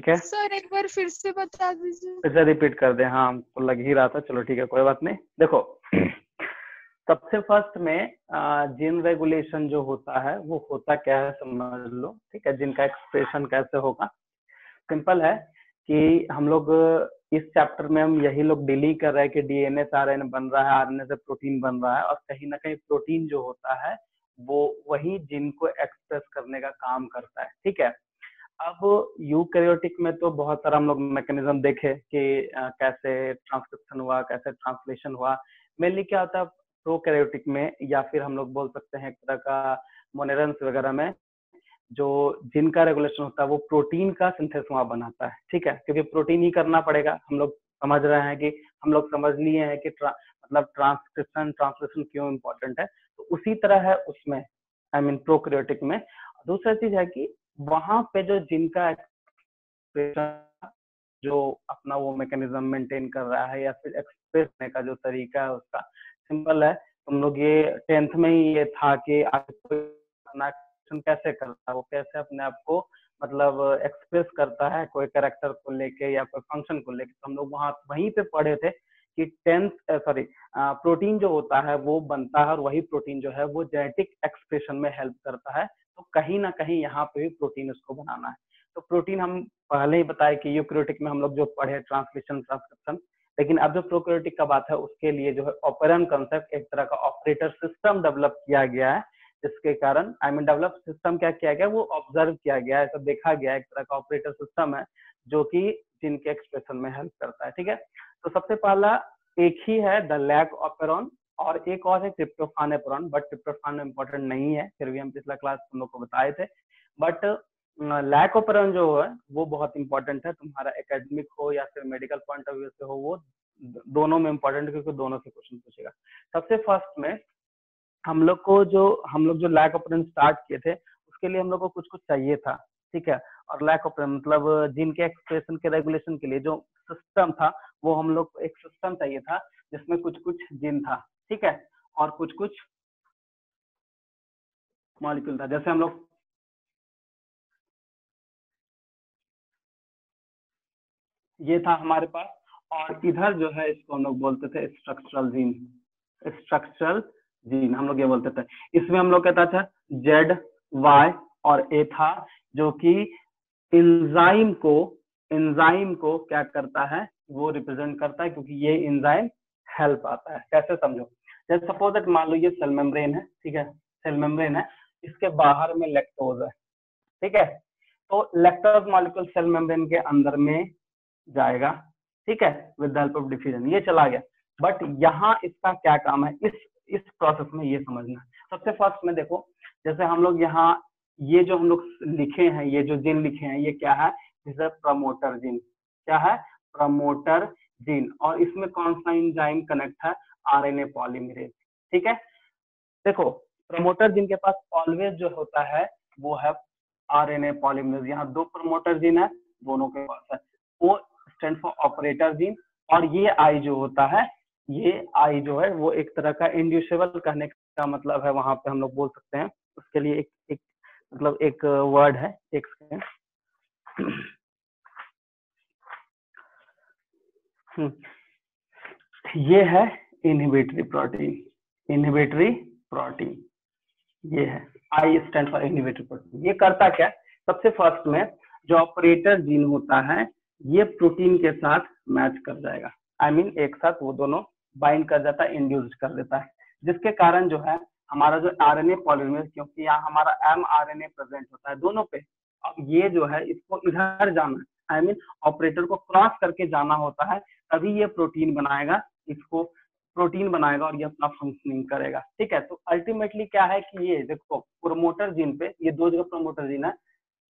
ठीक है, सर एक बार फिर से बता दीजिए। फिर से रिपीट कर दे। हाँ, हमको लग ही रहा था, चलो ठीक है, कोई बात नहीं। देखो, सबसे फर्स्ट में जीन रेगुलेशन जो होता है वो होता क्या है समझ लो, ठीक है। जीन का एक्सप्रेशन कैसे होगा, सिंपल है कि हम लोग इस चैप्टर में हम यही लोग डील कर रहे हैं कि डीएनए से आरएनए बन रहा है, आरएनए से प्रोटीन बन रहा है, और कहीं ना कहीं प्रोटीन जो होता है वो वही जीन को एक्सप्रेस करने का काम करता है, ठीक है। अब यूकैरियोटिक में तो बहुत सारा हम लोग मैकेनिज्म देखे कि कैसे ट्रांसक्रिप्शन हुआ, कैसे ट्रांसलेशन हुआ। मेनली क्या होता है प्रोकैरियोटिक में, या फिर हम लोग बोल सकते हैं एक तरह का मोनेरन्स वगैरह में, जो जिनका रेगुलेशन होता है वो प्रोटीन का सिंथेसिस वहां बनाता है, ठीक है, क्योंकि प्रोटीन ही करना पड़ेगा। हम लोग समझ रहे हैं कि हम लोग समझ लिए हैं कि मतलब ट्रांसक्रिप्शन ट्रांसलेशन क्यों इंपॉर्टेंट है, तो उसी तरह है उसमें, आई मीन प्रोकैरियोटिक में। दूसरा चीज है कि वहां पे जो जिनका जो अपना वो मैकेनिज्म मेंटेन कर रहा है या फिर एक्सप्रेस करने का जो तरीका है उसका सिंपल है। तुम लोग ये 10th में ही ये था कि अपना कैसे करता है, वो कैसे अपने आप को मतलब एक्सप्रेस करता है कोई कैरेक्टर को लेके या कोई फंक्शन को लेके। तो हम लोग वहीं पे पढ़े थे कि प्रोटीन जो होता है वो बनता है, और वही प्रोटीन जो है वो जेनेटिक एक्सप्रेशन में हेल्प करता है। तो कहीं ना कहीं यहाँ पे भी प्रोटीन उसको बनाना है। तो प्रोटीन हम पहले ही बताए कि यूकैरियोटिक में हम लोग जो पढ़े ट्रांसलेशन ट्रांसक्रिप्शन, लेकिन अब जो प्रोकैरियोटिक का बात है उसके लिए जो है ऑपरेंट कंसेप्ट, एक तरह का ऑपरेटर सिस्टम डेवलप किया गया है, जिसके कारण आई मीन डेवलप सिस्टम क्या किया गया, वो ऑब्जर्व किया गया है, ऐसा देखा गया है, एक तरह का ऑपरेटर सिस्टम है जो कि जिनके एक्सप्रेशन में हेल्प करता है, ठीक है। तो सबसे पहला एक ही है द लैक ऑपेरॉन, और एक और है ट्रिप्टोफान एपेरॉन, बट ट्रिप्टोफान इंपॉर्टेंट नहीं है, फिर भी हम पिछला क्लास तुम लोग को बताए थे। बट लैक ऑपेरॉन जो है वो बहुत इंपॉर्टेंट है, तुम्हारा एकेडमिक हो या फिर मेडिकल पॉइंट ऑफ व्यू से हो, वो दोनों में इंपॉर्टेंट, क्योंकि दोनों से क्वेश्चन पूछेगा। सबसे फर्स्ट में हम लोग जो लैक ऑपरेशन स्टार्ट किए थे उसके लिए हम लोग को कुछ कुछ चाहिए था, ठीक है। और लैक ऑपरेशन मतलब जिन के एक्सप्रेशन के रेगुलेशन के लिए जो सिस्टम था, वो हम लोग एक सिस्टम चाहिए था जिसमें कुछ कुछ जिन था, ठीक है, और कुछ कुछ मॉलिक्यूल था। जैसे हम लोग ये था हमारे पास, और इधर जो है इसको हम लोग बोलते थे स्ट्रक्चरल जीन, स्ट्रक्चरल जीन हम लोग ये बोलते थे। इसमें हम लोग कहता था जेड वाई और ए था, जो कि एंजाइम को क्या करता है, वो रिप्रेजेंट करता है, क्योंकि ये एंजाइम हेल्प आता है। कैसे समझो, जैसे सपोज दैट मान लो ये सेल मेम्ब्रेन है, ठीक है, सेल मेम्ब्रेन है, इसके बाहर में लैक्टोज है, ठीक है। तो लैक्टोज मॉलिक्यूल सेल मेम्ब्रेन के अंदर में जाएगा, ठीक है, with the help of diffusion ये चला गया। बट यहाँ इसका क्या काम है, इस प्रोसेस में ये समझना। सबसे फर्स्ट में देखो, जैसे हम लोग यहाँ ये जो हम लोग लिखे हैं, ये जो जीन लिखे हैं, ये क्या है, जैसे प्रमोटर जीन, क्या है, प्रमोटर जीन, और इसमें कौन सा एंजाइम कनेक्ट है, आरएनए पॉलीमरेज, ठीक है। देखो प्रमोटर जीन के पास ऑलवेज जो होता है वो है आरएनए पॉलीमरेज। यहाँ दो प्रमोटर जीन है, दोनों के पास है, वो स्टैंड फॉर ऑपरेटर जीन। और ये आई जो होता है, ये आई जो है वो एक तरह का इंड्यूसेबल कहने का मतलब है, वहां पे हम लोग बोल सकते हैं उसके लिए एक मतलब एक वर्ड है, एक सेकेंड। ये है इनहिबिटरी प्रोटीन, इनहिबिटरी प्रोटीन ये है, I stand for inhibitory protein. ये करता क्या, सबसे फर्स्ट में जो ऑपरेटर जीन होता है ये प्रोटीन के साथ मैच कर जाएगा, आई मीन एक साथ वो दोनों बाइंड कर जाता है, इंड्यूस कर देता है, जिसके कारण जो है हमारा जो आरएनए पॉलीमरेज, क्योंकि यहाँ हमारा एमआरएनए प्रेजेंट होता है दोनों पे, अब ये जो है इसको इधर जाना है, आई मीन ऑपरेटर को क्रॉस करके जाना होता है, तभी ये प्रोटीन बनाएगा, इसको प्रोटीन बनाएगा और ये अपना फंक्शनिंग करेगा, ठीक है। तो अल्टीमेटली क्या है कि ये देखो प्रोमोटर जीन पे, ये दो जगह प्रोमोटर जीन है,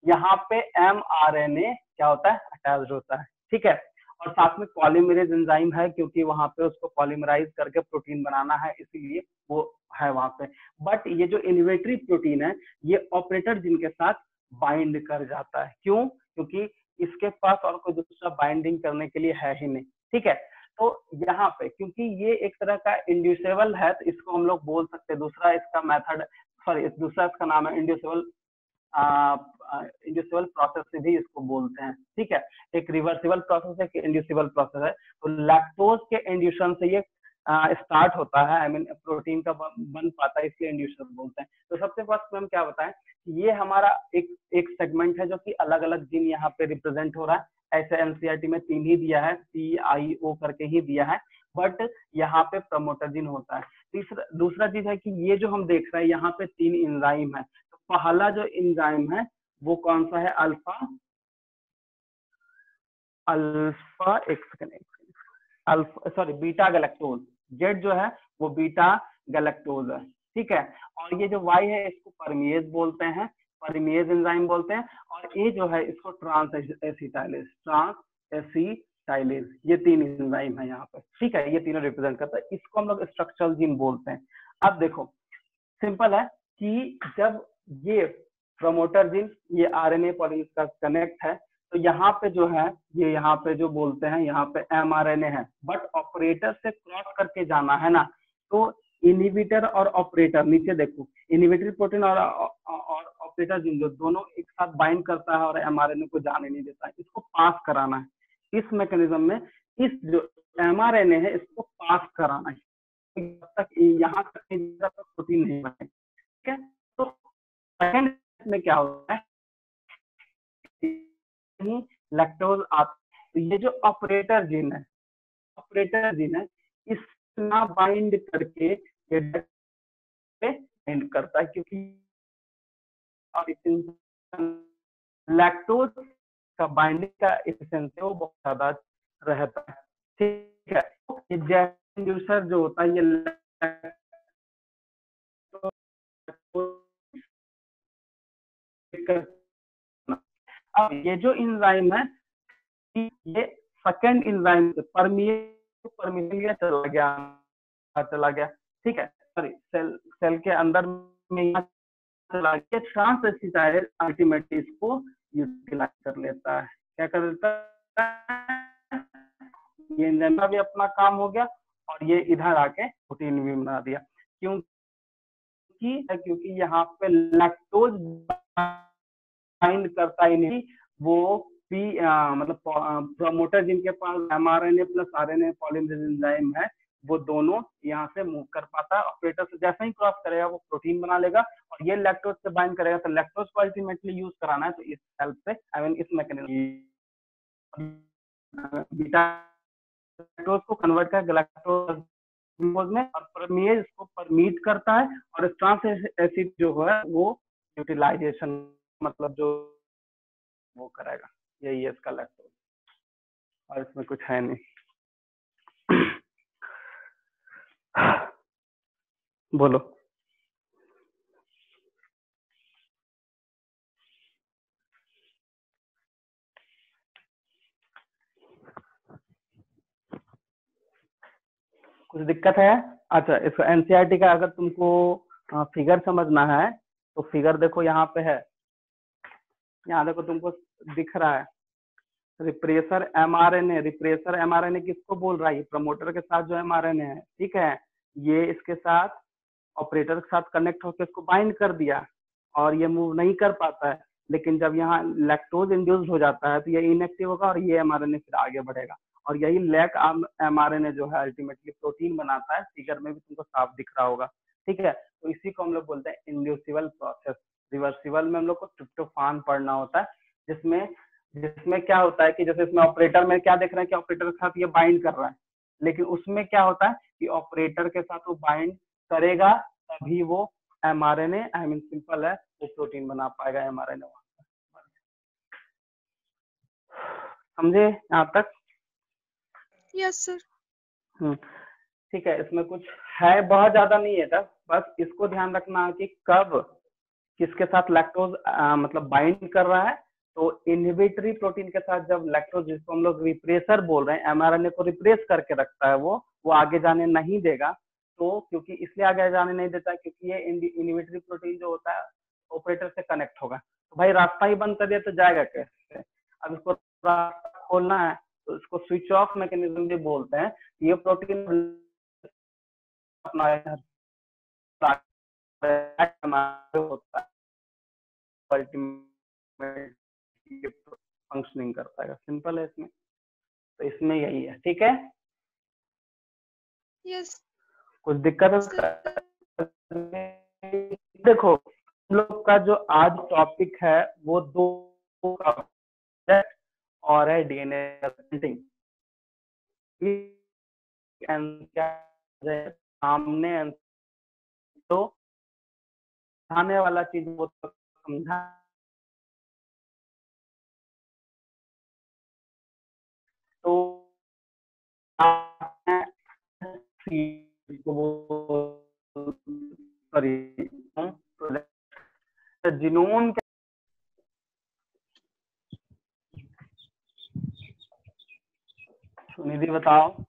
यहाँ पे एमआरएनए क्या होता है, अटैच्ड होता है, ठीक है। और साथ में पॉलीमरेज एंजाइम है, क्योंकि वहां पे उसको पॉलीमराइज करके प्रोटीन बनाना है, इसीलिए वो है वहां पे। बट ये जो इनहिबिटरी प्रोटीन है ये ऑपरेटर जीन के साथ बाइंड कर जाता है, क्यों, क्योंकि इसके पास और कोई दूसरा बाइंडिंग करने के लिए है ही नहीं, ठीक है। तो यहाँ पे क्योंकि ये एक तरह का इंड्यूसेबल है, तो इसको हम लोग बोल सकते हैं, दूसरा इसका मेथड, सॉरी दूसरा इसका नाम है इंड्यूसेबल इंड्यूसिबल प्रोसेस भी इसको बोलते हैं, ठीक है। एक रिवर्सिबल प्रोसेस है, एक इंड्यूसिबल प्रोसेस है। तो लैक्टोज के इंड्यूशन से ये स्टार्ट होता है, आई मीन प्रोटीन का बन पाता है, इसलिए इंड्यूशन बोलते हैं। तो सबसे फर्स्ट में हम क्या बताएं, ये हमारा एक सेगमेंट है जो कि अलग अलग जीन यहाँ पे रिप्रेजेंट हो रहा है। ऐसे एनसीईआरटी में 3 ही दिया है, CIO करके ही दिया है, बट यहाँ पे प्रमोटर जीन होता है। दूसरा चीज है कि ये जो हम देख रहे हैं यहाँ पे 3 एंजाइम है। तो पहला जो एंजाइम है वो कौन सा है, बीटा गैलेक्टोज। जेड जो है वो बीटा गैलेक्टोज है, ठीक है। और ये जो वाई है इसको परमिएज बोलते हैं, परमिएज एंजाइम बोलते हैं। और ए जो है इसको ट्रांस एसिटाइलेज, ये 3 एंजाइम है यहाँ पे, ठीक है। ये तीनों रिप्रेजेंट करता है, इसको हम लोग स्ट्रक्चरल जीन बोलते हैं। अब देखो सिंपल है कि जब ये प्रमोटर जीन ये RNA पॉलीमरेज का कनेक्ट है, तो यहाँ पे जो है ये यहाँ पे जो बोलते हैं यहाँ पे mRNA है, बट ऑपरेटर से क्रॉस करके जाना है ना। तो इनहिबिटर और ऑपरेटर, नीचे देखो इनहिबिटरी प्रोटीन और ऑपरेटर जीन जो दोनों एक साथ बाइंड करता है और mRNA को जाने नहीं देता है, इसको पास कराना है। इस मैकेनिज्म में इस जो mRNA है इसको पास कराना है, जब तक यहाँ तक प्रोटीन नहीं बने, ठीक है। तो सेकंड में क्या होता है, लैक्टोज आता, तो ये जो ऑपरेटर जीन है इसना बाइंड करके बाइंड करता है, क्योंकि लैक्टोज का बाइंडिंग का एफिशिएंसी वो बहुत ज्यादा रहता है, ठीक है। इंड्यूसर जो होता है ये अब ये जो एंजाइम है ये सेकंड एंजाइम परमिशन चला गया, ठीक है। सॉरी, सेल के अंदर में चला गया, ट्रांस एसिटाइलेज अल्टीमेटली इसको यूटिलाइज कर लेता है। क्या कर देता है, ये एंजाइम का भी अपना काम हो गया और ये इधर आके प्रोटीन भी बना दिया। क्योंकि यहाँ पे लैक्टोज बाइंड करता ही नहीं, वो मतलब प्रमोटर जिनके पास mRNA plus RNA polymerase enzyme है, वो दोनों यहाँ से मूव कर पाता है। ऑपरेटर से जैसे ही क्रॉस करेगा वो प्रोटीन बना लेगा और ये लैक्टोज से बाइंड करेगा। तो लैक्टोज को अल्टीमेटली यूज कराना है, तो इस हेल्प से आई मीन इस मैकेनिज्म बीटा लैक्टोज को कन्वर्ट कर गैलेक्टोज में, और परमिएज इसको परमीट करता है और ट्रांस एसिड जो है वो यूटिलाइजेशन मतलब जो वो करेगा। यही है इसका लैक्टोज, और इसमें कुछ है नहीं। बोलो। कुछ दिक्कत है? अच्छा, इसका एनसीईआरटी का अगर तुमको फिगर समझना है तो फिगर देखो यहाँ पे है, यहाँ देखो तुमको दिख रहा है रिप्रेसर mRNA किसको बोल रहा है, प्रमोटर के साथ जो mRNA है, ठीक है। ये इसके साथ ऑपरेटर के साथ कनेक्ट होकर इसको बाइंड कर दिया और ये मूव नहीं कर पाता है। लेकिन जब यहाँ लैक्टोज इंड्यूस्ड हो जाता है तो ये इनएक्टिव होगा और ये mRNA फिर आगे बढ़ेगा, और यही लैक mRNA जो है अल्टीमेटली प्रोटीन बनाता है। फिगर में भी तुमको साफ दिख रहा होगा, ठीक है। तो इसी को हम लोग बोलते हैं इंड्यूसिबल प्रोसेस। रिवर्सिबल में हम लोग को ट्रिप्टोफान पढ़ना होता है, जिसमें क्या होता है कि जैसे इसमें ऑपरेटर में क्या देख रहे हैं कि ऑपरेटर के साथ ये बाइंड कर रहा है, लेकिन उसमें क्या होता है कि ऑपरेटर के साथ वो बाइंड करेगा तभी वो mRNA आई मीन सिंपल है वो प्रोटीन बना पाएगा mRNA। समझे यहाँ तक? Yes sir. ठीक है, इसमें कुछ है बहुत ज्यादा नहीं है तब, बस इसको ध्यान रखना है कि कब किसके साथ लैक्टोज मतलब बाइंड कर रहा है। तो इनहिबिटरी प्रोटीन के साथ जब लैक्टोज, जिसको हम लोग रिप्रेसर बोल रहे हैं, mRNA को रिप्रेस करके रखता है, वो आगे जाने नहीं देगा। तो क्योंकि इसलिए आगे जाने नहीं देता क्योंकि ये इनहिबिटरी प्रोटीन जो होता है ऑपरेटर से कनेक्ट होगा, तो भाई रास्ता ही बंद कर दिया तो जाएगा कैसे। अब इसको रास्ता खोलना है तो इसको स्विच ऑफ मैकेनिज्म भी बोलते हैं। ये प्रोटीन अपना होता है फंक्शनिंग करता है। सिंपल है इसमें, तो इसमें यही है। ठीक है, यस कुछ दिक्कत है? देखो हम लोग का जो आज टॉपिक है वो दो का और है डीएनए प्रिंटिंग। सामने तो आने वाला चीज वो तो समझा, तो सॉरी जीनोम निधि बताओ,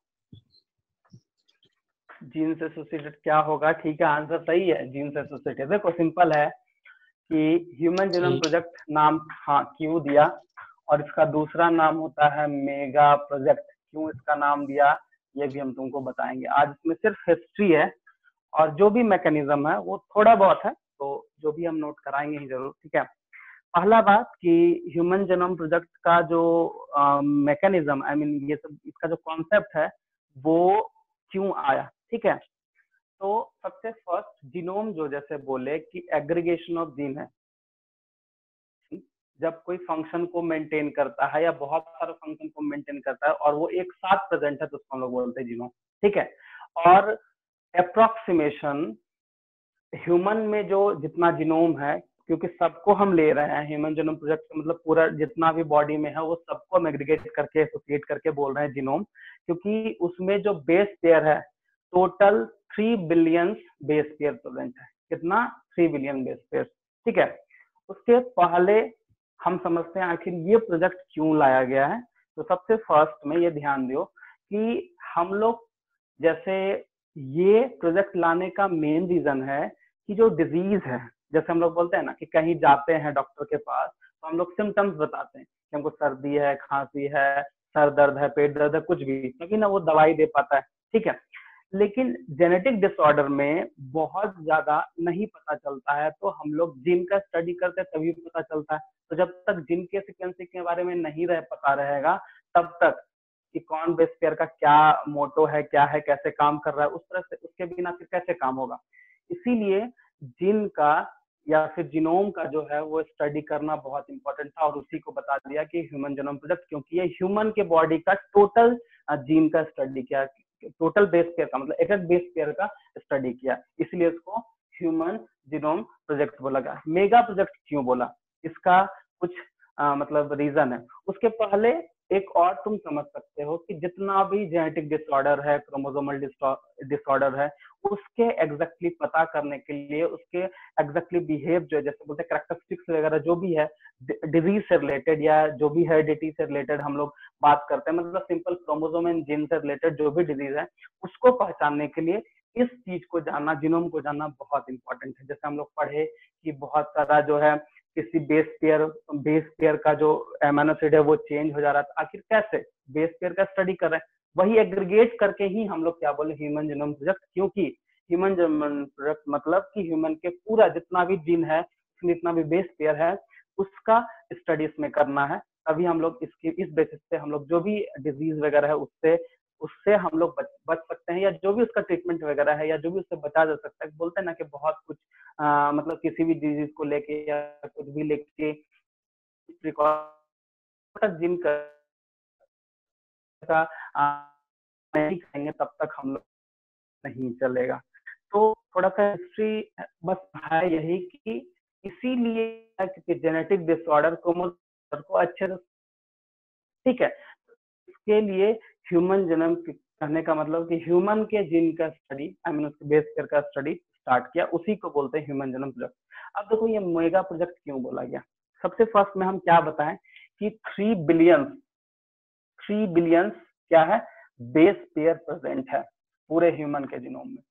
जीन से एसोसिएटेड क्या होगा? ठीक है, आंसर सही है, जीन से एसोसिएटेड। देखो सिंपल है कि ह्यूमन जीनोम प्रोजेक्ट नाम हाँ क्यों दिया, और इसका दूसरा नाम होता है मेगा प्रोजेक्ट। क्यों इसका नाम दिया ये भी हम तुमको बताएंगे। आज इसमें सिर्फ हिस्ट्री है और जो भी मैकेनिज्म है वो थोड़ा बहुत है, तो जो भी हम नोट कराएंगे ही जरूर। ठीक है, पहला बात कि ह्यूमन जीनोम प्रोजेक्ट का जो मैकेनिज्म आई मीन ये सब इसका जो कॉन्सेप्ट है वो क्यों आया। ठीक है, तो सबसे फर्स्ट जीनोम जो जैसे बोले कि एग्रीगेशन ऑफ जीन है, जब कोई फंक्शन को मेंटेन करता है या बहुत सारे फंक्शन को मेंटेन करता है और वो एक साथ प्रेजेंट है तो उसको हम लोग बोलते हैं जीनोम। ठीक है, और अप्रोक्सीमेशन ह्यूमन में जो जितना जीनोम है, क्योंकि सबको हम ले रहे हैं ह्यूमन जीनोम प्रोजेक्ट मतलब पूरा जितना भी बॉडी में है वो सबको हम एग्रीगेट करके एसोसिएट करके बोल रहे हैं जीनोम, क्योंकि उसमें जो बेस पेयर है total 3 billion base pair present है। कितना? 3 बिलियन बेस पेयर। ठीक है, उसके पहले हम समझते हैं आखिर ये प्रोजेक्ट क्यों लाया गया है। तो सबसे फर्स्ट में ये ध्यान दो कि हम लोग जैसे ये प्रोजेक्ट लाने का मेन रीजन है कि जो डिजीज है, जैसे हम लोग बोलते हैं ना कि कहीं जाते हैं डॉक्टर के पास तो हम लोग सिम्टम्स बताते हैं कि हमको सर्दी है, खांसी है, सर दर्द है, पेट दर्द है, कुछ भी, क्योंकि ना वो दवाई दे पाता है। ठीक है, लेकिन जेनेटिक डिसऑर्डर में बहुत ज्यादा नहीं पता चलता है, तो हम लोग जीन का स्टडी करते हैं तभी पता चलता है। तो जब तक जीन के सीक्वेंसिंग के बारे में नहीं पता रहेगा तब तक कि कौन बेस पेयर का क्या मोटो है, क्या है, कैसे काम कर रहा है, उस तरह से उसके बिना फिर कैसे काम होगा। इसीलिए जीन का या फिर जीनोम का जो है वो स्टडी करना बहुत इंपॉर्टेंट था, और उसी को बता दिया कि ह्यूमन जीनोम प्रोजेक्ट, क्योंकि ये ह्यूमन के बॉडी का टोटल जीन का स्टडी किया, टोटल बेस पेयर का मतलब एक एक बेस पेयर का स्टडी किया, इसलिए इसको ह्यूमन जीनोम प्रोजेक्ट बोला गया। मेगा प्रोजेक्ट क्यों बोला, इसका कुछ मतलब रीजन है। उसके पहले एक और तुम समझ सकते हो कि जितना भी जेनेटिक डिसऑर्डर है, क्रोमोसोमल डिसऑर्डर है, उसके एग्जैक्टली पता करने के लिए उसके एग्जैक्टली बिहेव जो है, जैसे बोलते हैं कैरेक्टरिस्टिक्स वगैरह जो भी है डिजीज से रिलेटेड या जो भी हेरिडिटी से रिलेटेड हम लोग बात करते हैं, मतलब सिंपल क्रोमोसोम एंड जीन से रिलेटेड जो भी डिजीज है उसको पहचानने के लिए इस चीज को जानना, जीनोम को जानना बहुत इंपॉर्टेंट है। जैसे हम लोग पढ़े कि बहुत सारा जो है किसी बेस पेयर का जो एमिनो एसिड है वो चेंज हो जा रहा था, आखिर कैसे? बेस पेयर का स्टडी कर रहे हैं, वही एग्रीगेट करके ही हम लोग क्या बोले ह्यूमन जीनोम प्रोजेक्ट, क्योंकि ह्यूमन जीनोम प्रोजेक्ट मतलब कि ह्यूमन के पूरा जितना भी जीन है, जितना भी बेस पेयर है उसका स्टडी इसमें करना है। तभी हम लोग इसकी इस बेसिस पे हम लोग जो भी डिजीज वगैरह है उससे हम लोग बच सकते हैं, या जो भी उसका ट्रीटमेंट वगैरह है या जो भी उससे बचा जा सकता है। बोलते हैं ना कि बहुत कुछ मतलब किसी भी डिजीज को लेके या कुछ भी लेके जिनका नहीं करेंगे तब तक हम लोग नहीं चलेगा। तो थोड़ा सा हिस्ट्री बस है यही कि इसीलिए जेनेटिक डिसऑर्डर को अच्छे से, ठीक है, इसके लिए ह्यूमन जीनोम कहने का मतलब कि ह्यूमन के जीन का स्टडी आई मीन उसके बेस पेयर का स्टडी स्टार्ट किया, उसी को बोलते हैं ह्यूमन जीनोम प्रोजेक्ट। अब देखो ये मेगा प्रोजेक्ट क्यों बोला गया। सबसे फर्स्ट में हम क्या बताएं कि 3 बिलियन क्या है, बेस पेयर प्रेजेंट है पूरे ह्यूमन के जीनोम में।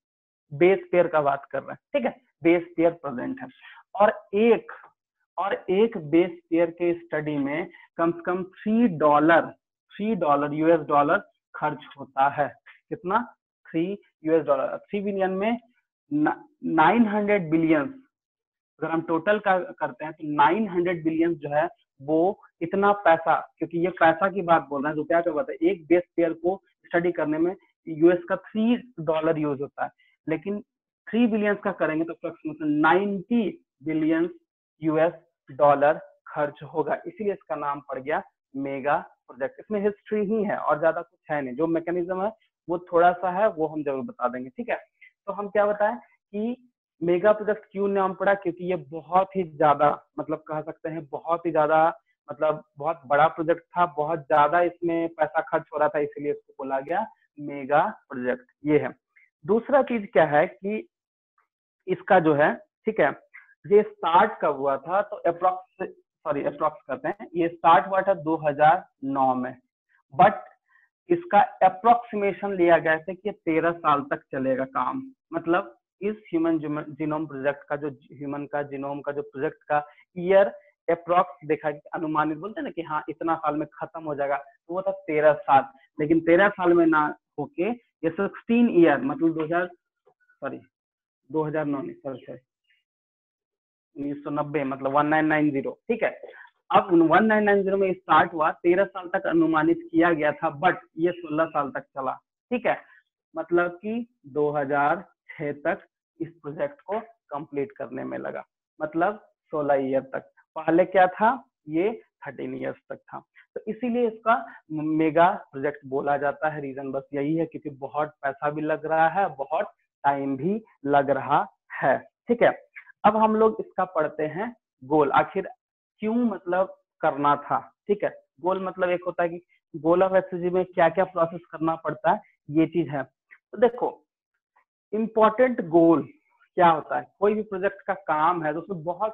बेस पेयर का बात कर रहे हैं, ठीक है, बेस पेयर प्रेजेंट है, और एक बेस पेयर के स्टडी में कम से कम $3 यूएस डॉलर खर्च होता है। कितना? $3 यूएस डॉलर। 3 बिलियन में 900 बिलियन अगर हम टोटल का करते हैं तो 900 बिलियन जो है वो इतना पैसा, क्योंकि ये पैसा की बात बोल रहे हैं, रुपया का बात है, एक बेस पेयर को स्टडी करने में यूएस का $3 यूज होता है, लेकिन 3 बिलियन का करेंगे तो अप्रोक्सीमेटली 90 बिलियन US$ खर्च होगा, इसीलिए इसका नाम पड़ गया मेगा प्रोजेक्ट। इसमें हिस्ट्री ही है और ज्यादा कुछ है नहीं, जो मैकेनिज्म है वो थोड़ा सा है, वो हम जरूर बता देंगे, ठीक है। तो हम क्या बताएं कि मेगा प्रोजेक्ट क्यों नाम पड़ा, क्योंकि ये बहुत ही ज्यादा, मतलब कह सकते हैं बहुत ही ज्यादा, मतलब बहुत बड़ा प्रोजेक्ट था, बहुत ज्यादा इसमें पैसा खर्च हो रहा था, इसीलिए इसको बोला गया मेगा प्रोजेक्ट। ये है। दूसरा चीज क्या है कि इसका जो है, ठीक है, ये स्टार्ट कब हुआ था, तो अप्रोक्स करते हैं, ये स्टार्ट हुआ था 2009 में, बट इसका अप्रोक्सीमेशन लिया गया था कि 13 साल तक चलेगा काम। मतलब इस ह्यूमन जीनोम प्रोजेक्ट का, जो ह्यूमन का जीनोम का जो प्रोजेक्ट का ईयर अप्रोक्स देखा, अनुमानित बोलते हैं ना कि हाँ इतना साल में खत्म हो जाएगा, तो वो था 13 साल, लेकिन 13 साल में ना होके ये 16 ईयर, मतलब 1990, मतलब 1990, ठीक है। अब 1990 में स्टार्ट हुआ, 13 साल तक अनुमानित किया गया था, बट ये 16 साल तक चला, ठीक है। मतलब कि 2006 तक इस प्रोजेक्ट को कंप्लीट करने में लगा, मतलब 16 ईयर तक। पहले क्या था, ये 13 ईयर्स तक था, तो इसीलिए इसका मेगा प्रोजेक्ट बोला जाता है। रीजन बस यही है, क्योंकि बहुत पैसा भी लग रहा है, बहुत टाइम भी लग रहा है, ठीक है। अब हम लोग इसका पढ़ते हैं गोल, आखिर क्यों मतलब करना था, ठीक है। गोल मतलब एक होता है कि गोल ऑफ एससीजी में क्या क्या प्रोसेस करना पड़ता है, ये चीज है। तो देखो इम्पोर्टेंट गोल क्या होता है, कोई भी प्रोजेक्ट का काम है तो उसमें बहुत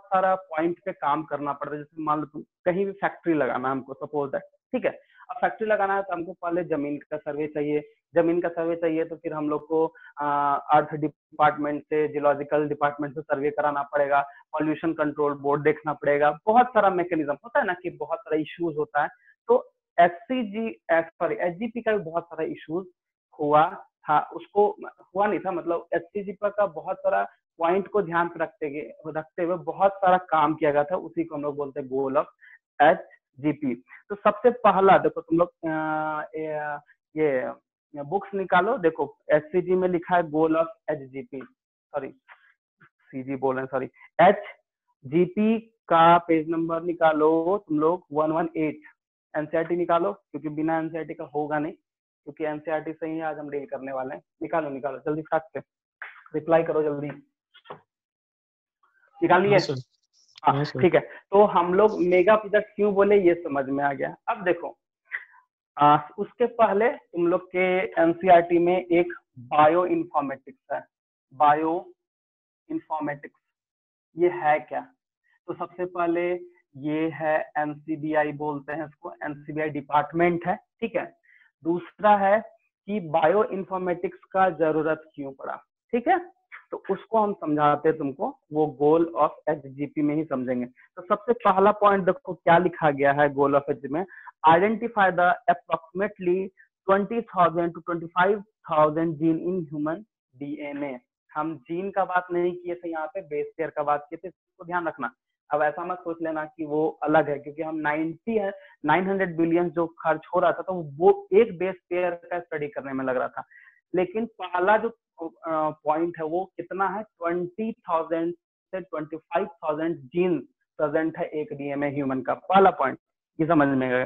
सारा पॉइंट पे काम करना पड़ता है। जैसे मान लो कहीं भी फैक्ट्री लगाना हमको, सपोज दैट, ठीक है। अब फैक्ट्री लगाना है तो हमको पहले जमीन का सर्वे चाहिए, जमीन का सर्वे चाहिए तो फिर हम लोग को अर्थ डिपार्टमेंट से, जियोलॉजिकल डिपार्टमेंट से सर्वे कराना पड़ेगा, पॉल्यूशन कंट्रोल बोर्ड देखना पड़ेगा, बहुत सारा मैकेनिज्म होता है ना कि बहुत सारा इश्यूज होता है। तो एसजीपी का भी बहुत सारा इश्यूज हुआ था, उसको हुआ नहीं था, मतलब एससीजी का बहुत सारा पॉइंट को ध्यान रखते हुए बहुत सारा काम किया गया था, उसी को हम लोग बोलते हैं गोल ऑफ एचजीपी। तो सबसे पहला देखो तुम लोग ये बुक्स निकालो, देखो एससीजी में लिखा है गोल ऑफ एचजीपी, एचजीपी का पेज नंबर निकालो तुम लोग 118, एनसीईआरटी निकालो, क्योंकि बिना एनसीईआरटी का होगा नहीं, क्योंकि एनसीईआरटी से ही आज हम डील करने वाले हैं। निकालो जल्दी, फटाक से रिप्लाई करो जल्दी, निकाल लिए? हाँ ठीक है। तो हम लोग मेगा प्रोजेक्ट क्यों बोले ये समझ में आ गया। अब देखो उसके पहले तुम लोग के एनसीईआरटी में एक बायो इन्फॉर्मेटिक्स है। बायो इन्फॉर्मेटिक्स ये है क्या? तो सबसे पहले ये है एनसीबीआई बोलते हैं इसको, एनसीबीआई डिपार्टमेंट है, ठीक है। दूसरा है कि बायो इन्फॉर्मेटिक्स का जरूरत क्यों पड़ा, ठीक है। तो उसको हम समझाते हैं तुमको, वो गोल ऑफ एचजीपी में ही समझेंगे। तो सबसे पहला पॉइंट देखो क्या लिखा गया है गोल ऑफ एचजीपी में, identify the approximately 20,000 to 25,000 gene in human DNA. हम जीन का बात नहीं किए थे यहाँ पे, बेस पेयर का बात किए थे, इसको ध्यान रखना। अब ऐसा मत सोच लेना कि वो अलग है, क्योंकि हम 900 बिलियन जो खर्च हो रहा था तो वो एक बेस पेयर का स्टडी करने में लग रहा था, लेकिन पहला जो पॉइंट है वो कितना है, 20,000 से 25,000 जीन प्रेजेंट है एक डीएनए ह्यूमन का, पहला पॉइंट ये समझ में गया।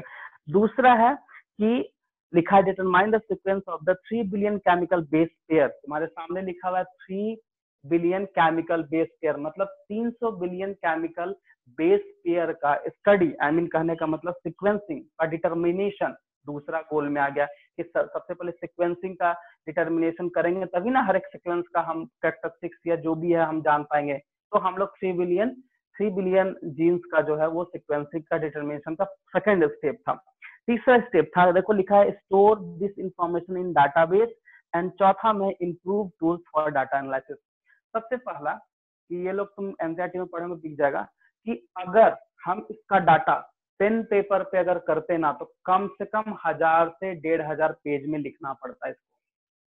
दूसरा है कि लिखा है determine the sequence of the 3 billion chemical base pair. तुम्हारे सामने लिखा हुआ है 3 बिलियन केमिकल बेस पेयर, मतलब 300 बिलियन केमिकल बेस पेयर का स्टडी, आई मीन कहने का मतलब सिक्वेंसिंग का डिटर्मिनेशन दूसरा गोल में आ गया कि सबसे पहले सिक्वेंसिंग का डिटर्मिनेशन करेंगे तभी ना हर एक सीक्वेंस का हम कैरेक्टरिस्टिक्स या जो भी है हम जान पाएंगे। तो हम लोग 3 बिलियन जीन्स का जो है वो सिक्वेंसिंग का डिटर्मिनेशन का सेकेंड स्टेप था। तीसरा स्टेप था, देखो लिखा है store this information in database, and चौथा में improve tools for data analysis. सबसे पहला कि ये लोग तुम एनसीईआरटी में पढ़े में दिख जाएगा कि अगर हम इसका डाटा पेन पेपर पे अगर करते ना तो कम से कम 1000 से 1500 पेज में लिखना पड़ता है इसको,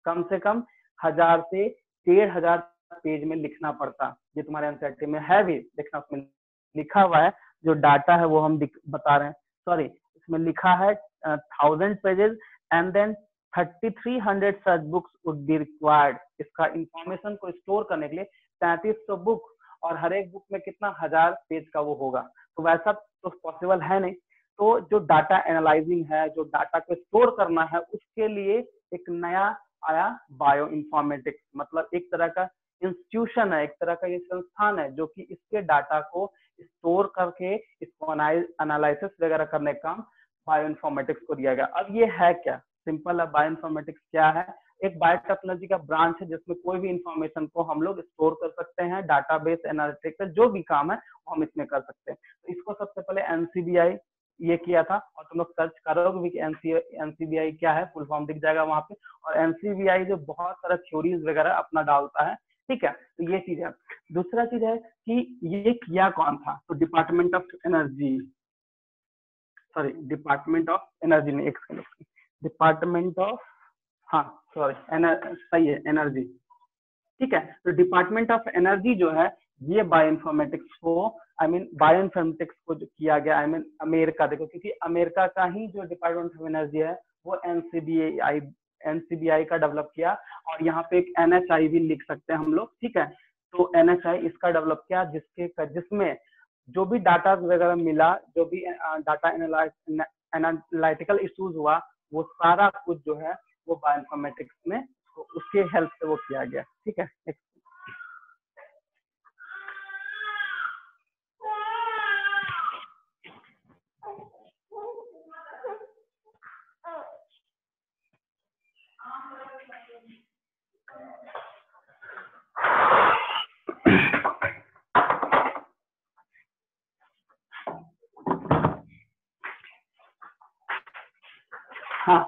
कम से कम 1000 से 1500 पेज में लिखना पड़ता। ये तुम्हारे एनसीईआरटी में है भी, देखना उसमें लिखा हुआ है, जो डाटा है वो हम बता रहे हैं। सॉरी, इसमें लिखा है 1000 पेजेस एंड देन 3300 सर्च बुक्स वुड बी रिक्वायर्ड। इसका इंफॉर्मेशन को स्टोर करने के लिए 3300 बुक, और हर एक बुक में कितना 1000 पेज का वो होगा, तो वैसा तो पॉसिबल है नहीं। तो जो डाटा एनालाइजिंग है, जो डाटा को स्टोर करना है, उसके लिए एक नया आया बायो इन्फॉर्मेटिक्स, मतलब एक तरह का इंस्टीट्यूशन है, एक तरह का ये संस्थान है जो कि इसके डाटा को स्टोर करके इसको एनालिसिस वगैरह करने का काम बायो इन्फॉर्मेटिक्स को दिया गया। अब ये है क्या, सिंपल है, बायो इन्फॉर्मेटिक्स क्या है, एक बायोटेक्नोलॉजी का ब्रांच है जिसमें कोई भी इंफॉर्मेशन को हम लोग स्टोर कर सकते हैं, डाटाबेस एनालिटिक्स जो भी काम है वो हम इसमें कर सकते हैं। तो इसको सबसे पहले एनसीबीआई ये किया था, और तुम लोग सर्च करोगे भी कि एनसीबीआई क्या है, फुल फॉर्म दिख जाएगा वहां पे। और एनसीबीआई जो बहुत सारा थ्योरीज वगैरह अपना डालता है, ठीक है, तो ये चीज है। दूसरा चीज है कि ये किया कौन था, तो department of energy, sorry department of energy में, एक सेकंड, डिपार्टमेंट ऑफ, हाँ सॉरी सही है, एनर्जी, ठीक है। तो डिपार्टमेंट ऑफ एनर्जी जो है ये बायो इन्फॉर्मेटिक्स को, बायो इन्फॉर्मेटिक्स को जो किया गया, अमेरिका, देखो क्योंकि अमेरिका का ही जो डिपार्टमेंट ऑफ एनर्जी है वो एनसीबीआई का डेवलप किया, और यहाँ पे एक एनएचआई भी लिख सकते हैं हम लोग, ठीक है। तो एनएचआई इसका डेवलप किया जिसमें जो भी डाटा वगैरह मिला, जो भी डाटा एनालिटिकल इश्यूज हुआ, वो सारा कुछ जो है वो बायो इन्फॉर्मेटिक्स में, तो उसके हेल्प से वो किया गया, ठीक है। हाँ,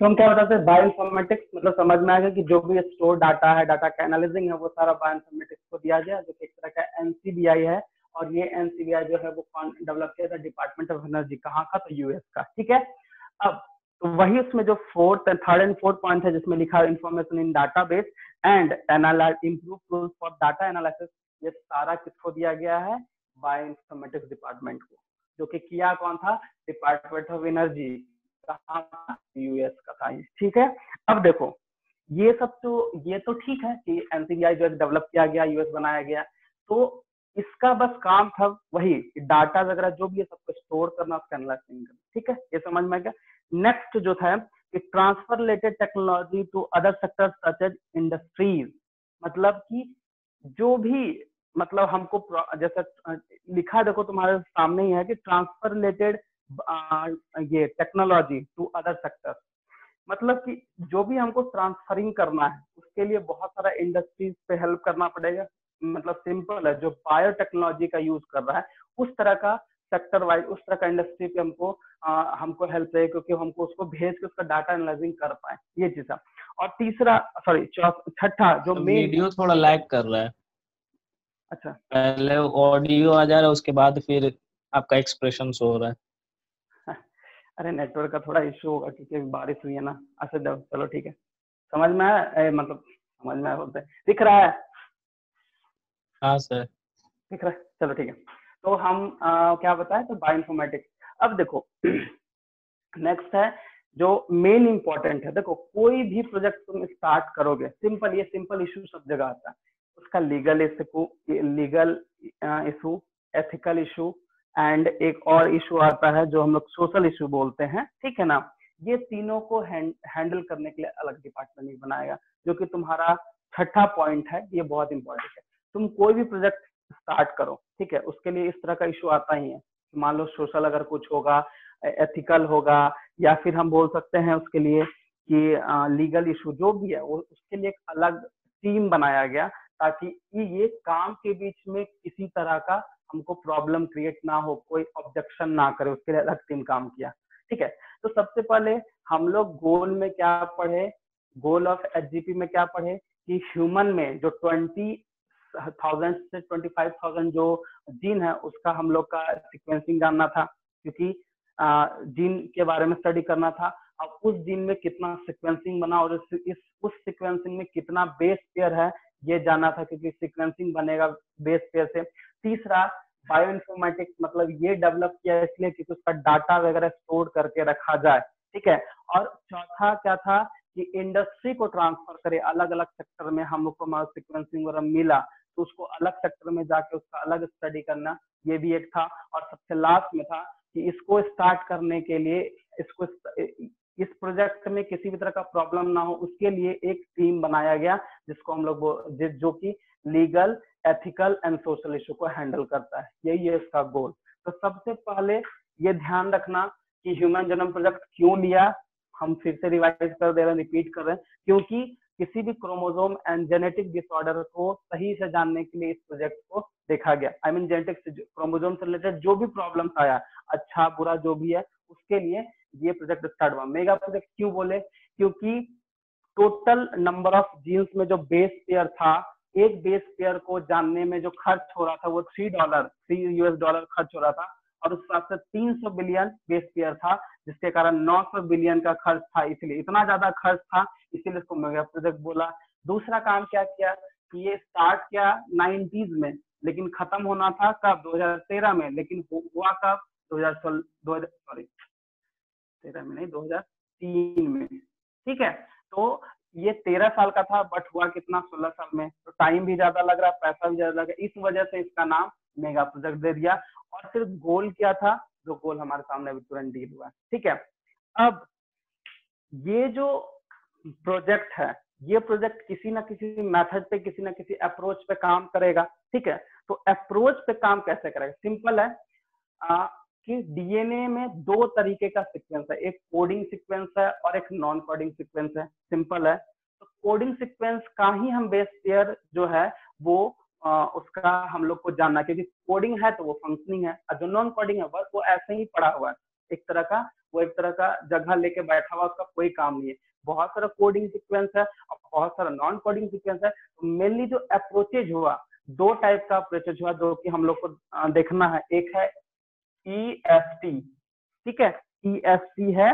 तो हम क्या बताते हैं, बायो इन्फॉर्मेटिक्स मतलब समझ में आएगा कि जो भी स्टोर डाटा है, डाटा का एनालिसिस है, वो सारा बायो इन्फॉर्मेटिक्स को दिया गया, जो कि एक तरह का एनसीबीआई है। और ये एनसीबीआई जो है वो डेवलप किया था, डिपार्टमेंट ऑफ एनर्जी, कहाँ का, तो यूएस का, ठीक है। अब तो वही उसमें जो थर्ड एंड फोर्थ पॉइंट है जिसमें लिखा है information in database and improve tools for data analysis, ये सारा किसको दिया गया है, बायो इन्फॉर्मेटिक्स डिपार्टमेंट को, जो कि किया कौन था, डिपार्टमेंट ऑफ एनर्जी, कहाँ, यूएस का था, ठीक है। अब देखो ये सब तो ये तो ठीक है कि एनसीबीआई जो डेवलप किया गया, यूएस बनाया गया, तो इसका बस काम था वही डाटा वगैरह जो भी है सबको स्टोर करना, उसका एनालिसिस करना, ठीक है, ये समझ में आ गया। नेक्स्ट जो था कि transfer related technology to other sectors such as industries, मतलब कि जो भी, मतलब हमको जैसे लिखा देखो तुम्हारे सामने ही है कि ट्रांसफर रिलेटेड ये टेक्नोलॉजी टू अदर सेक्टर, मतलब कि जो भी हमको ट्रांसफरिंग करना है उसके लिए बहुत सारा इंडस्ट्रीज पे हेल्प करना पड़ेगा, मतलब सिंपल है, जो बायो टेक्नोलॉजी का यूज कर रहा है उस तरह का सेक्टर वाइज, उस तरह का इंडस्ट्री पे हमको हेल्प चाहिए, क्योंकि हमको उसको भेज के उसका डाटा एनालाइजिंग कर पाए, ये चीज है। और तीसरा, सॉरी छठा जो मेन, वीडियो थोड़ा लैग कर रहा है, अच्छा पहले ऑडियो आ जा रहा है, उसके बाद फिर आपका एक्सप्रेशन हो रहा है। अरे नेटवर्क का थोड़ा इशू होगा क्योंकि बारिश हुई है ना। अच्छा चलो ठीक है, समझ में आया, मतलब समझ में आया बोलते हैं, दिख रहा है, हाँ सर दिख रहा है, चलो ठीक है। तो हम क्या बताएं, तो बायो इन्फॉर्मेटिक्स। अब देखो नेक्स्ट है जो मेन इंपॉर्टेंट है, देखो कोई भी प्रोजेक्ट तुम स्टार्ट करोगे, सिंपल, ये सिंपल इशू सब जगह आता है, उसका legal issue, ethical issue and एक और इशू आता है जो हम लोग सोशल इशू बोलते हैं, ठीक है ना। ये तीनों को हैंडल करने के लिए अलग डिपार्टमेंट नहीं बनाएगा, जो कि तुम्हारा छठा पॉइंट है, ये बहुत इंपॉर्टेंट है। तुम कोई भी प्रोजेक्ट स्टार्ट करो, ठीक है, उसके लिए इस तरह का इशू आता ही है, मान लो सोशल अगर कुछ होगा, एथिकल होगा, या फिर हम बोल सकते हैं उसके लिए कि लीगल इशू जो भी है वो, उसके लिए एक अलग टीम बनाया गया ताकि ये काम के बीच में किसी तरह का हमको प्रॉब्लम क्रिएट ना हो, कोई ऑब्जेक्शन ना करे, उसके लिए अलग टीम काम किया, ठीक है। तो सबसे पहले हम लोग गोल में क्या पढ़े, गोल ऑफ एचजीपी में क्या पढ़े कि ह्यूमन में जो 20,000 से 25,000 जो जीन है उसका हम लोग का सीक्वेंसिंग जानना था, क्योंकि जीन के बारे में स्टडी करना था। अब उस जीन में कितना सीक्वेंसिंग बना और उस सीक्वेंसिंग में कितना बेस पेयर है ये जाना था क्योंकि सीक्वेंसिंग बनेगा बेस पेयर से। तीसरा बायो इन्फॉर्मेटिक्स, मतलब ये डेवलप किया इसलिए कि उसका डाटा वगैरह स्टोर करके रखा जाए, ठीक है। और चौथा क्या था कि इंडस्ट्री को ट्रांसफर करे, अलग अलग सेक्टर में हम लोग को सीक्वेंसिंग वगैरह मिला तो उसको अलग सेक्टर में जाके उसका अलग स्टडी करना, ये भी एक था। और सबसे लास्ट में था कि इसको स्टार्ट करने के लिए इसको इस प्रोजेक्ट में किसी भी तरह का प्रॉब्लम ना हो उसके लिए एक टीम बनाया गया जिसको हम लोग जो कि legal, ethical and social issue को हैंडल करता है, यही है इसका गोल। तो सबसे पहले ये ध्यान रखना कि ह्यूमन जेनोम प्रोजेक्ट क्यों लिया, हम फिर से रिवाइज कर दे रहे हैं, रिपीट कर रहे हैं, क्योंकि किसी भी क्रोमोसोम एंड जेनेटिक डिसऑर्डर को सही से जानने के लिए इस प्रोजेक्ट को देखा गया। आई मीन जेनेटिक क्रोमोसोम से रिलेटेड जो भी प्रॉब्लम आया, अच्छा बुरा जो भी है, उसके लिए ये प्रोजेक्ट स्टार्ट हुआ। मेगा प्रोजेक्ट क्यों बोले, क्योंकि टोटल नंबर ऑफ जीन्स में जो बेस पेयर था, एक बेस पेयर को जानने में जो खर्च हो रहा था वो $3 खर्च हो रहा था, और उस हिसाब से 300 बिलियन बेस पेयर था, जिसके कारण 900 बिलियन का खर्च था। इसलिए इतना ज्यादा खर्च था, इसीलिए इसको मेगा प्रोजेक्ट बोला। दूसरा काम क्या किया कि ये स्टार्ट किया 90s में, लेकिन खत्म होना था कब, 2013 में, लेकिन हुआ कब, 2013 में नहीं, 2003 में, ठीक है। तो ये 13 साल का था, बट हुआ कितना, 16 साल में। तो टाइम भी ज्यादा लग रहा, पैसा भी ज्यादा लग रहा, इस वजह से इसका नाम मेगा प्रोजेक्ट दे दिया। और फिर गोल क्या था, जो गोल हमारे सामने अभी तुरंत डील हुआ, ठीक है। अब ये जो प्रोजेक्ट है, ये प्रोजेक्ट किसी ना किसी मेथड पे, किसी ना किसी अप्रोच पे काम करेगा, ठीक है। तो अप्रोच पे काम कैसे करेगा, सिंपल है कि डीएनए में दो तरीके का सीक्वेंस है, एक कोडिंग सीक्वेंस है और एक नॉन कोडिंग सीक्वेंस है, सिंपल है। तो कोडिंग सीक्वेंस का ही हम बेस पेयर जो है वो उसका हम लोग को जानना, क्योंकि कोडिंग है तो वो फंक्शनिंग है, और जो नॉन कोडिंग है बस वो ऐसे ही पड़ा हुआ है, एक तरह का जगह लेके बैठा हुआ, उसका कोई काम नहीं है। बहुत सारा कोडिंग सीक्वेंस है और बहुत सारा नॉन कोडिंग सीक्वेंस है। मेनली जो अप्रोचेज हुआ, दो टाइप का अप्रोचेज हुआ जो कि हम लोग को देखना है। एक है EST, ठीक है, EST है,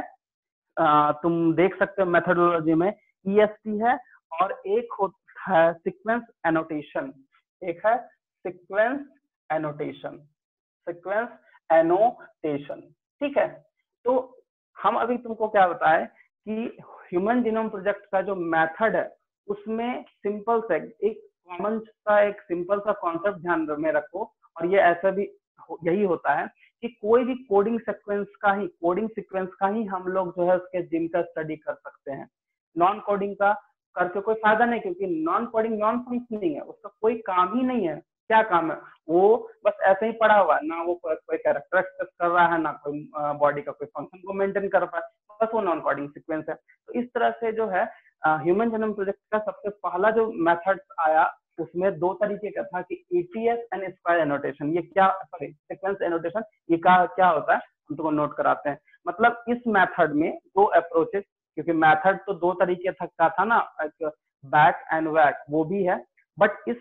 तुम देख सकते हो मेथोडोलॉजी में EST है, और एक होता है सीक्वेंस एनोटेशन, एक है सीक्वेंस एनोटेशन, ठीक है। तो हम अभी तुमको क्या बताएं कि ह्यूमन जीनोम प्रोजेक्ट का जो मेथड है उसमें सिंपल सा एक कॉमन सा एक सिंपल सा कॉन्सेप्ट ध्यान में रखो, और ये ऐसा भी यही होता है कि कोई भी कोडिंग सीक्वेंस का ही हम लोग जो है उसके जीन का स्टडी कर सकते हैं। नॉन कोडिंग का करके कोई फायदा नहीं, क्योंकि नॉन कोडिंग नॉन फंक्शनिंग है, उसका कोई काम ही नहीं है। क्या काम है, वो बस ऐसे ही पड़ा हुआ है, ना वो कोई कैरेक्टर एक्सेस कर रहा है, ना कोई बॉडी का कोई फंक्शन को मेंटेन कर रहा है, बस वो नॉन कोडिंग सीक्वेंस है। तो इस तरह से जो है ह्यूमन जेनोम प्रोजेक्ट का सबसे पहला जो मेथड आया उसमें दो तरीके का था कि ETS एंड स्क्वायर एनोटेशन। ये क्या, सॉरी सीक्वेंस एनोटेशन, ये क्या होता है हम तुमको नोट कराते हैं। मतलब इस मेथड में दो अप्रोचेस, क्योंकि मेथड तो दो तरीके का था ना, एक बैक एंड वैक, वो भी है, बट इस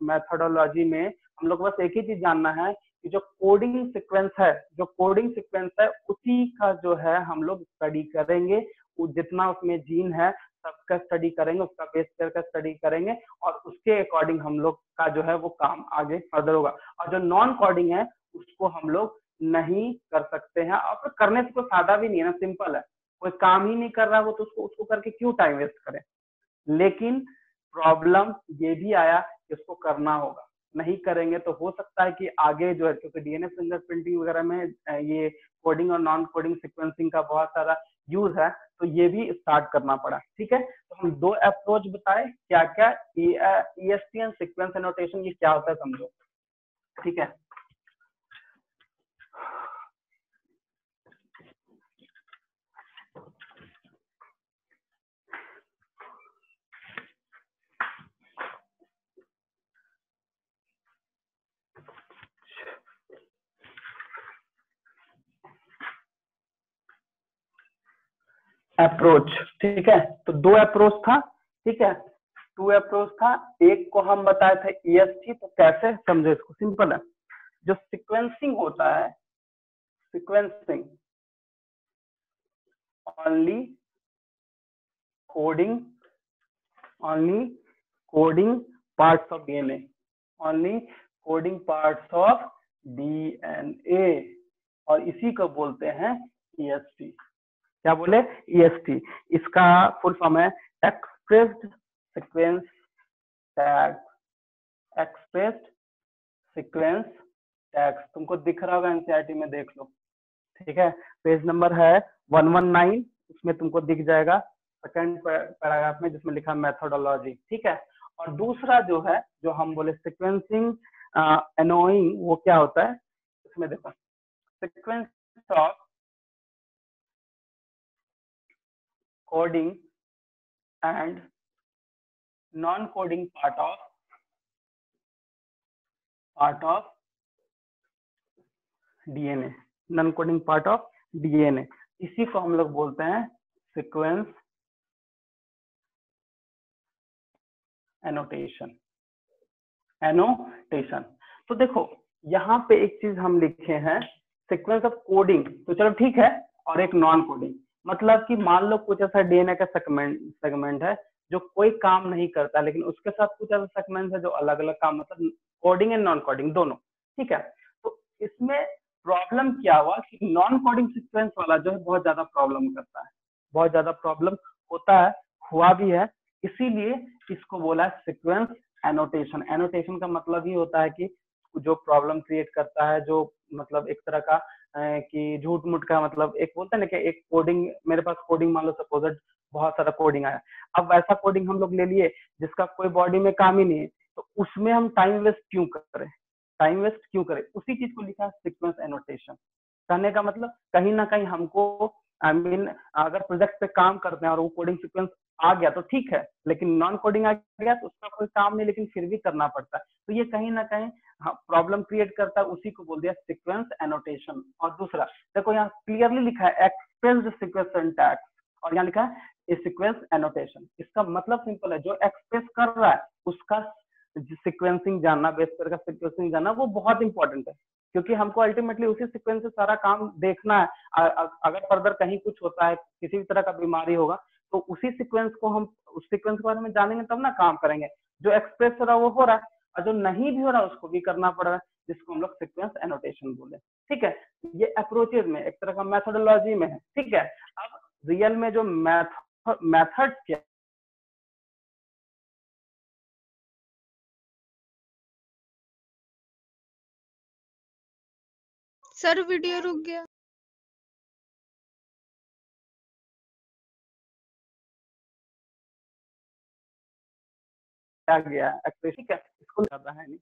मेथोडोलॉजी में हम लोग बस एक ही चीज जानना है कि जो कोडिंग सीक्वेंस है उसी का जो है हम लोग स्टडी करेंगे, जितना उसमें जीन है सबका स्टडी करेंगे, उसका बेस पेयर का स्टडी करेंगे, और उसके अकॉर्डिंग हम लोग का जो है वो काम आगे फर्दर होगा। और जो नॉन कोडिंग है उसको हम लोग नहीं कर सकते हैं, और फिर करने से कोई फायदा भी नहीं है ना, सिंपल है, कोई काम ही नहीं कर रहा है वो, तो उसको करके क्यों टाइम वेस्ट करें। लेकिन प्रॉब्लम ये भी आया कि उसको करना होगा, नहीं करेंगे तो हो सकता है कि आगे जो है, क्योंकि डीएनए फिंगरप्रिंटिंग वगैरह में ये कोडिंग और नॉन कोडिंग सीक्वेंसिंग का बहुत सारा यूज है, तो ये भी स्टार्ट करना पड़ा, ठीक है। तो हम दो अप्रोच बताए, क्या क्या, EST एंड सीक्वेंस एनोटेशन, ये क्या होता है समझो, ठीक है। अप्रोच, ठीक है, तो दो अप्रोच था, ठीक है, टू अप्रोच था। एक को हम बताए थे EST, तो कैसे समझो इसको, सिंपल है, जो सीक्वेंसिंग होता है, sequencing only coding coding parts of DNA, only coding parts of DNA, और इसी को बोलते हैं ईएसटी। क्या बोले? ईएसटी। इसका फुल फॉर्म है expressed sequence tag, expressed sequence tags. तुमको दिख रहा होगा एनसीईआरटी में, देख लो, ठीक है। पेज नंबर है 119, उसमें तुमको दिख जाएगा सेकंड पैराग्राफ में, जिसमें लिखा मेथोडोलॉजी, ठीक है। और दूसरा जो है, जो हम बोले सीक्वेंसिंग एनोइंग, वो क्या होता है इसमें देखो, sequence of coding and non coding part of DNA, non coding part of DNA, इसी को हम लोग बोलते हैं सीक्वेंस एनोटेशन। तो देखो यहाँ पे एक चीज हम लिखे हैं, सीक्वेंस ऑफ कोडिंग, तो चलो ठीक है, और एक नॉन कोडिंग, मतलब कि मान लो कुछ ऐसा डीएनए का सेगमेंट है जो कोई काम नहीं करता, लेकिन उसके साथ कुछ ऐसा सेगमेंट है जो अलग अलग काम, मतलब कोडिंग एंड नॉन कोडिंग दोनों, ठीक है। तो इसमें प्रॉब्लम क्या हुआ कि नॉन कोडिंग सीक्वेंस वाला जो है बहुत ज्यादा प्रॉब्लम करता है, बहुत ज्यादा प्रॉब्लम होता है, हुआ भी है, इसीलिए इसको बोला है सीक्वेंस एनोटेशन। एनोटेशन का मतलब ही होता है कि जो प्रॉब्लम क्रिएट करता है, जो मतलब एक तरह का कि झूठ मूठ का, मतलब एक बोलते हैं ना कि एक कोडिंग, मेरे पास कोडिंग मान लो सपोज बहुत सारा कोडिंग आया, अब ऐसा कोडिंग हम लोग ले लिए जिसका कोई बॉडी में काम ही नहीं है, तो उसमें हम टाइम वेस्ट क्यों करें, उसी चीज को लिखा है सीक्वेंस एनोटेशन। कहने का मतलब कहीं ना कहीं हमको अगर प्रोजेक्ट पे काम करते हैं और वो कोडिंग सीक्वेंस आ गया तो ठीक है, लेकिन नॉन कोडिंग आ गया तो उसका कोई काम नहीं, लेकिन फिर भी करना पड़ता है, तो ये कहीं ना कहीं प्रॉब्लम क्रिएट करता है, उसी को बोल दिया सीक्वेंस एनोटेशन। और दूसरा देखो यहाँ क्लियरली लिखा है एक्सप्रेस्ड सीक्वेंस सिंटैक्स, और यहाँ लिखा है सीक्वेंस एनोटेशन। इसका मतलब सिंपल है, जो एक्सप्रेस कर रहा है उसका सीक्वेंसिंग जानना, बेस पेयर का सीक्वेंसिंग जानना, वो बहुत इंपॉर्टेंट है, क्योंकि हमको अल्टीमेटली उसी सीक्वेंस से सारा काम देखना है। अगर फर्दर कहीं कुछ होता है, किसी भी तरह का बीमारी होगा, तो उसी सीक्वेंस को हम, उस सीक्वेंस के बारे में जानेंगे तब ना काम करेंगे। जो एक्सप्रेस हो रहा है वो हो रहा है, और जो नहीं भी हो रहा है उसको भी करना पड़ रहा है, जिसको हम लोग सीक्वेंस एनोटेशन बोले, ठीक है। ये अप्रोचेज में एक तरह का मेथोडोलॉजी में है, ठीक है। अब रियल में जो मेथड क्या, सर वीडियो रुक गया। क्या गया ठीक है, इसको ज्यादा है नहीं।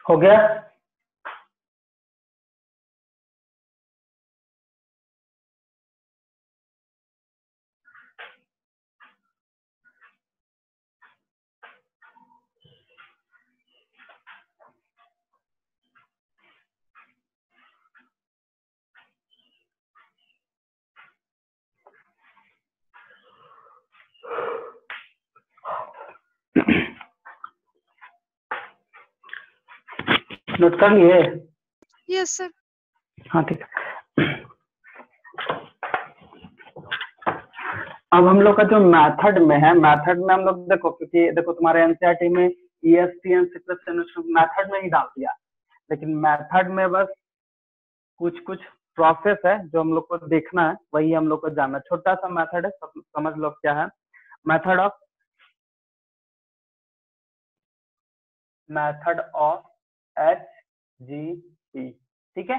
हो गया? नोट कर लिए? Yes sir. हाँ ठीक है। अब हम लोग का जो मेथड में है, मेथड में हम लोग देखो, क्योंकि देखो तुम्हारे एनसीईआरटी में ईएसटीएन सीक्वेंस मेथड में ही डाल दिया, लेकिन मेथड में बस कुछ कुछ प्रोसेस है जो हम लोग को देखना है, वही हम लोग को जानना। छोटा सा मेथड है, समझ लो क्या है। मेथड ऑफ HGP, ठीक है।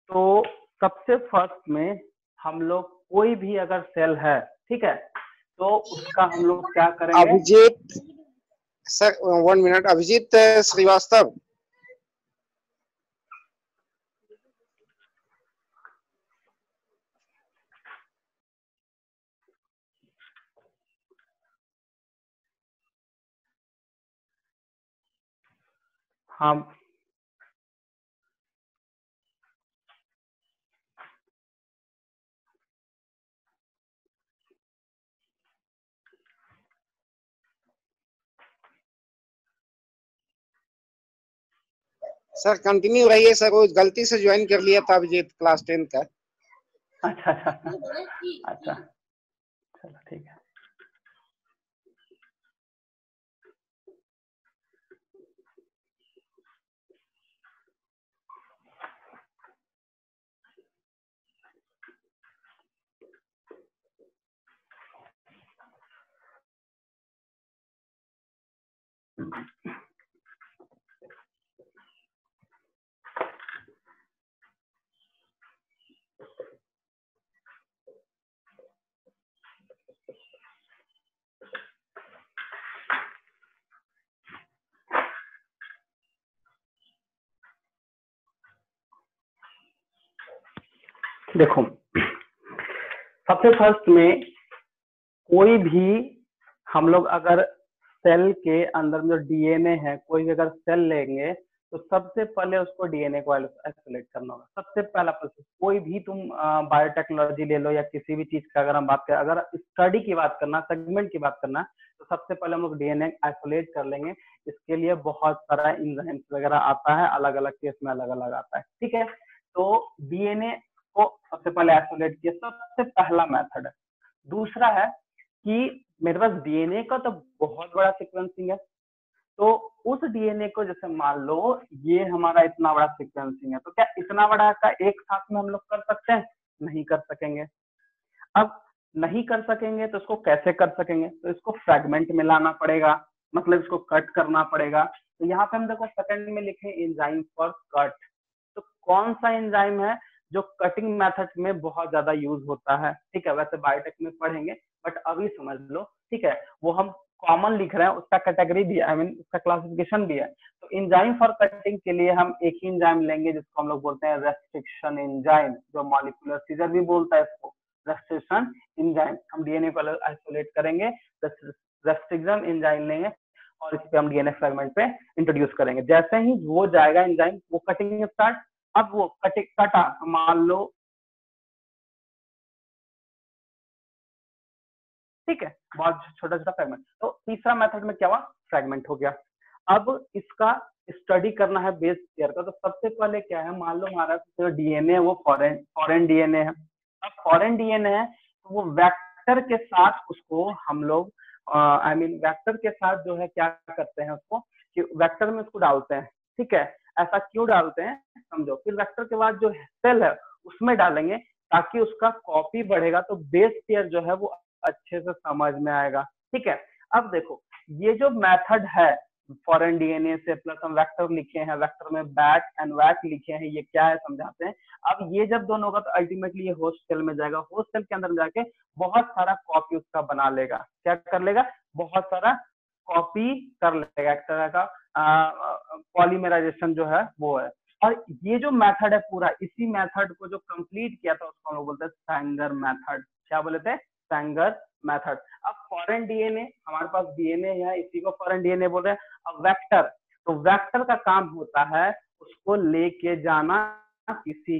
तो सबसे फर्स्ट में हम लोग कोई भी अगर सेल है, ठीक है, तो उसका हम लोग क्या करेंगे। Abhijit sir 1 minute, Abhijit Srivastava. हाँ सर कंटिन्यू रहिए सर, वो गलती से ज्वाइन कर लिया था अभिजीत क्लास 10 का। अच्छा अच्छा अच्छा, चलो ठीक है। देखो, सबसे फर्स्ट में कोई भी हम लोग अगर सेल के अंदर में जो डीएनए है, कोई भी अगर सेल लेंगे तो सबसे पहले उसको डीएनए को आइसोलेट करना होगा। सबसे पहला प्रोसेस, कोई भी तुम बायोटेक्नोलॉजी ले लो या किसी भी चीज का अगर हम बात करें, अगर स्टडी की बात करना, सेगमेंट की बात करना, तो सबसे पहले हम लोग डीएनए आइसोलेट कर लेंगे। इसके लिए बहुत सारा एंजाइम्स वगैरह आता है, अलग अलग केस में अलग अलग आता है, ठीक है। तो डीएनए को सबसे पहले आइसोलेट किया, सबसे पहला मेथड है। दूसरा है कि मेरे पास डीएनए का तो बहुत बड़ा सीक्वेंसिंग है, तो उस डीएनए को जैसे मान लो ये हमारा इतना बड़ा सीक्वेंसिंग है, तो क्या इतना बड़ा का एक साथ में हम लोग कर सकते हैं? नहीं कर सकेंगे। अब नहीं कर सकेंगे तो इसको कैसे कर सकेंगे? तो इसको फ्रैगमेंट में लाना पड़ेगा, मतलब इसको कट करना पड़ेगा। तो यहाँ पे हम देखो सेकंड में लिखे एंजाइम फॉर कट। तो कौन सा एंजाइम है जो कटिंग मेथड में बहुत ज्यादा यूज होता है? ठीक है, वैसे बायोटेक में पढ़ेंगे बट अभी समझ लो, ठीक है। वो हम कॉमन लिख रहे हैं, उसका कैटेगरी भी है, उसका क्लासिफिकेशन भी है। तो एंजाइम फॉर कटिंग के लिए हम एक ही एंजाइम लेंगे जिसको हम लोग बोलते हैं रेस्ट्रिक्शन एंजाइम, जो मॉलिक्यूलर सीजर भी बोलता है इसको, रेस्ट्रिक्शन एंजाइम। हम डीएनए को आइसोलेट करेंगे, रेस्ट्रिक्शन एंजाइम लेंगे और इस पे हम डीएनए फ्रेगमेंट पे इंट्रोड्यूस करेंगे। जैसे ही वो जाएगा एंजाइम, वो कटिंग स्टार्ट। अब वो कटा, मान लो, ठीक है, बहुत छोटा छोटा फ्रेगमेंट। तो तीसरा मेथड में क्या हुआ? फ्रेगमेंट हो गया। अब इसका स्टडी करना है बेस पेयर का। तो सबसे पहले क्या है, मान लो हमारा जो डीएनए है वो फॉरेन डीएनए है। अब फॉरेन डीएनए है तो वो वेक्टर के साथ उसको हम लोग वेक्टर के साथ जो है क्या करते हैं, उसको कि वेक्टर में उसको डालते हैं, ठीक है। ऐसा क्यों डालते हैं समझो। फिर वेक्टर के बाद जो सेल है उसमें डालेंगे ताकि उसका कॉपी बढ़ेगा, तो बेस पेयर जो है वो अच्छे से समझ में आएगा, ठीक है। अब देखो, ये जो मेथड है फॉरेन डीएनए से प्लस हम वेक्टर लिखे हैं, वेक्टर में बैट एंड वैट लिखे हैं, ये क्या है समझाते हैं। अब ये जब दोनों होगा तो अल्टीमेटली ये होस्ट सेल में जाएगा, होस्ट सेल के अंदर जाके बहुत सारा कॉपी उसका बना लेगा। क्या कर लेगा? बहुत सारा कॉपी कर लेगा, एक तरह का पॉलीमराइजेशन जो है वो है। और ये जो मेथड है पूरा, इसी मेथड को जो कंप्लीट किया था उसको हम लोग बोलते हैं सैंगर मेथड। क्या बोले थे? Sanger method. अब फॉरेन डीएनए, हमारे पास डीएनए है, इसी को फॉरेन डीएनए बोल रहे हैं। अब वेक्टर, तो वेक्टर का काम होता है उसको लेके जाना, किसी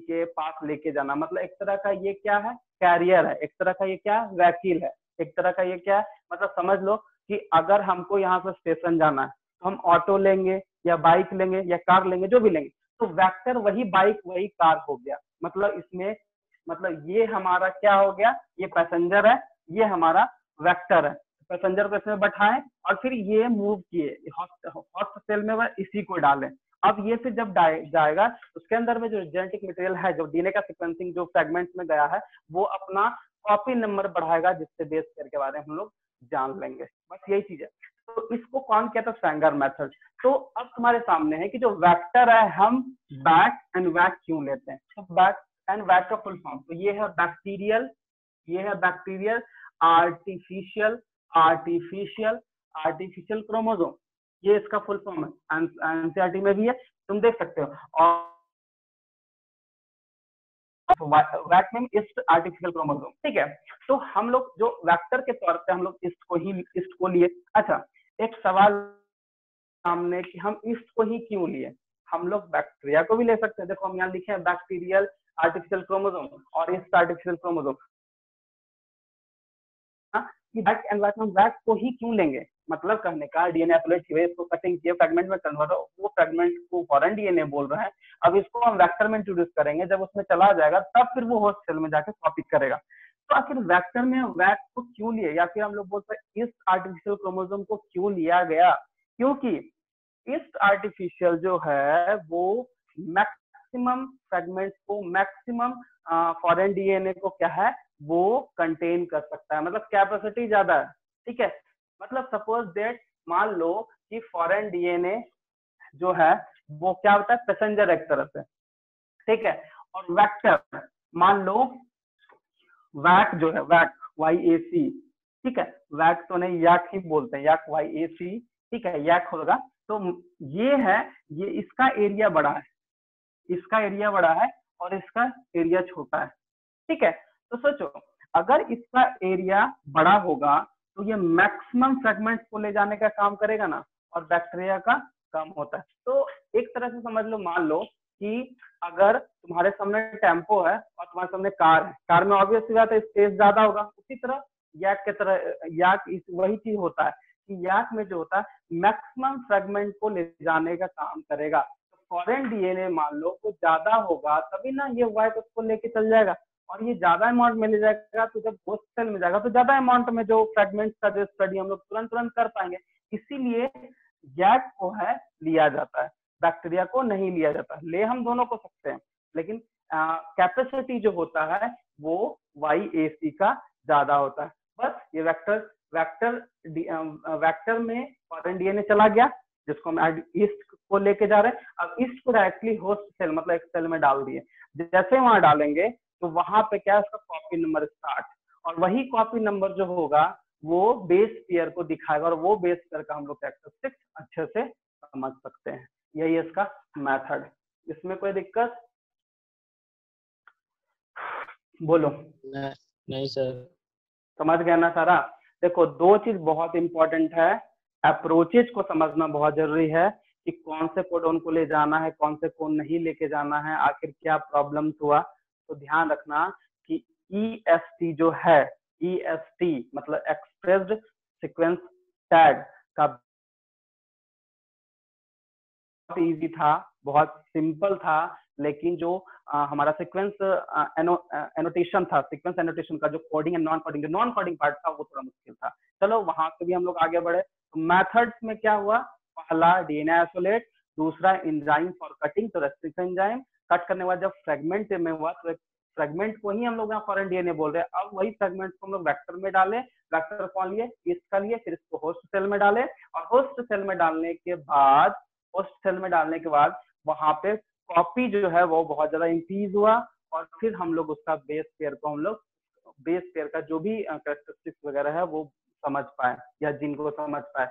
के पास लेके जाना। मतलब एक तरह का ये क्या है? कैरियर है। एक तरह का ये क्या है? वैकिल है। एक तरह का ये क्या है? मतलब समझ लो कि अगर हमको यहाँ से स्टेशन जाना है तो हम ऑटो लेंगे या बाइक लेंगे या कार लेंगे, जो भी लेंगे। तो वेक्टर वही बाइक वही कार हो गया। मतलब इसमें, मतलब ये हमारा क्या हो गया? ये पैसेंजर है, ये हमारा वेक्टर है। पैसेंजर को इसमें बैठाएं और फिर ये मूव किए हॉस्ट सेल में, वह इसी को डालें। अब ये फिर जब जाएगा उसके अंदर में जो जेनेटिक मटेरियल है, जो डीएनए का सीक्वेंसिंग जो फ्रेगमेंट्स में गया है, वो अपना कॉपी नंबर बढ़ाएगा, जिससे बेस पेयर के बारे में हम लोग जान लेंगे। बस यही चीज है। तो इसको कौन कहता है? Sanger method. तो अब तुम्हारे सामने है कि जो वेक्टर है, हम बैट एंड वैट क्यों लेते हैं? तो बैट एंड वैट का फुल फॉर्म तो ये है बैक्टीरियल ये है bacterial artificial artificial artificial chromosome, ये इसका फुल फॉर्म है, एनसीईआरटी में भी है, तुम देख सकते हो। और वैक में ईस्ट आर्टिफिशियल क्रोमोसोम, ठीक है। तो हम लोग जो वेक्टर के तौर पे हम लोग ईस्ट को लिए। अच्छा, एक सवाल सामने कि हम ईस्ट को ही क्यों लिए? हम लोग बैक्टीरिया को भी ले सकते हैं। देखो हम यहाँ लिखे हैं बैक्टीरियल आर्टिफिशियल क्रोमोसोम और ईस्ट आर्टिफिशियल क्रोमोसोम, कि बैक एंड वैक, हम वैक को ही क्यों लेंगे? मतलब कहने का डीएनए आइसोलेट हुए, इसको कटिंग किए, फ्रेगमेंट में कन्वर्ट हो, वो फ्रेगमेंट को फॉरेन डीएनए बोल रहे हैं। अब इसको हम वेक्टर में इंट्रोड्यूस करेंगे, जब उसमें चला जाएगा तब फिर वो होस्ट सेल में जाकर कॉपी करेगा। तो आखिर वेक्टर में वैक को क्यों लिए, या फिर हम लोग बोलते हैं इस आर्टिफिशियल क्रोमोसोम को क्यों लिया गया? क्योंकि इस आर्टिफिशियल जो है वो मैक्सिमम फ्रेगमेंट्स को, मैक्सिमम फॉरेन डीएनए को क्या है वो कंटेन कर सकता है, मतलब कैपेसिटी ज्यादा है, ठीक है। मतलब सपोज दैट मान लो कि फॉरेन डीएनए जो है वो क्या होता है, पैसेंजर एक तरह से, ठीक है। और वेक्टर मान लो वैक जो है, वैक YAC, ठीक है, वैक तो नहीं याक ही बोलते हैं, याक YAC, ठीक है, याक होगा। तो ये है, ये इसका एरिया बड़ा है, इसका एरिया बड़ा है और इसका एरिया छोटा है, ठीक है। तो सोचो अगर इसका एरिया बड़ा होगा तो ये मैक्सिमम फ्रेगमेंट्स को ले जाने का काम करेगा ना, और बैक्टीरिया का कम होता है। तो एक तरह से समझ लो, मान लो कि अगर तुम्हारे सामने टेम्पो है और तुम्हारे सामने कार है, कार में ऑब्वियस सी बात है स्पेस ज्यादा होगा, उसी तरह याक के तरह, याक वही चीज होता है कि याक में जो होता है मैक्सिमम फ्रेगमेंट को ले जाने का काम करेगा। फॉरेन डीएनए मान लो तो ज्यादा होगा तभी ना ये वाइट उसको लेके चल जाएगा, और ये ज्यादा अमाउंट में ले जाएगा तो जब होस्ट सेल में जाएगा तो ज्यादा अमाउंट में जो फ्रेगमेंट्स का जो स्टडी हम लोग तुरंत तुरंत कर पाएंगे। इसीलिए गैक को है लिया जाता है, बैक्टीरिया को नहीं लिया जाता। ले हम दोनों को सकते हैं, लेकिन कैपेसिटी जो होता है वो YAC का ज्यादा होता है। बस ये वेक्टर में फॉरेन डीएनए चला गया जिसको हम ईस्ट को लेके जा रहे हैं। अब ईस्ट को डायरेक्टली होस्ट सेल मतलब एक सेल में डाल दिए, जैसे वहां डालेंगे तो वहां पे क्या है, उसका कॉपी नंबर स्टार्ट, और वही कॉपी नंबर जो होगा वो बेस पेयर को दिखाएगा, और वो बेस पेयर का हम लोग कैरेक्टरिस्टिक्स अच्छे से समझ सकते हैं। यही है इसका मेथड। इसमें कोई दिक्कत? बोलो। नहीं सर। समझ गया ना सारा? देखो दो चीज बहुत इंपॉर्टेंट है, अप्रोचेज को समझना बहुत जरूरी है कि कौन से कोडोन को ले जाना है, कौन से कोड नहीं लेके जाना है, आखिर क्या प्रॉब्लम्स हुआ। तो ध्यान रखना कि EST जो है, EST मतलब एक्सप्रेस्ड सीक्वेंस टैग का बहुत इजी था, बहुत सिंपल था, लेकिन जो हमारा सीक्वेंस एनोटेशन था, सीक्वेंस एनोटेशन का जो coding and non coding part था वो थोड़ा मुश्किल था। चलो वहां से भी हम लोग आगे बढ़े। तो मेथड्स में क्या हुआ, पहला डीएनए आइसोलेट, दूसरा एंजाइम फॉर कटिंग, तो रेस्ट्रिक्शन एंजाइम कट करने के बाद जब फ्रेगमेंट में हुआ तो फ्रेगमेंट को ही हम लोग यहाँ फॉरेन डीएनए बोल रहे हैं। अब वही फ्रेगमेंट को हम लोग वेक्टर में डाले, वेक्टर कौन लिए, इसका लिए, फिर इसको होस्ट सेल में डाले, और होस्ट सेल में डालने के बाद वहां पे कॉपी जो है वो बहुत ज्यादा इंक्रीज हुआ, और फिर हम लोग उसका बेस पेयर का जो भी कैरेक्टरिस्टिक्स वगैरह है वो समझ पाए, या जिनको समझ पाए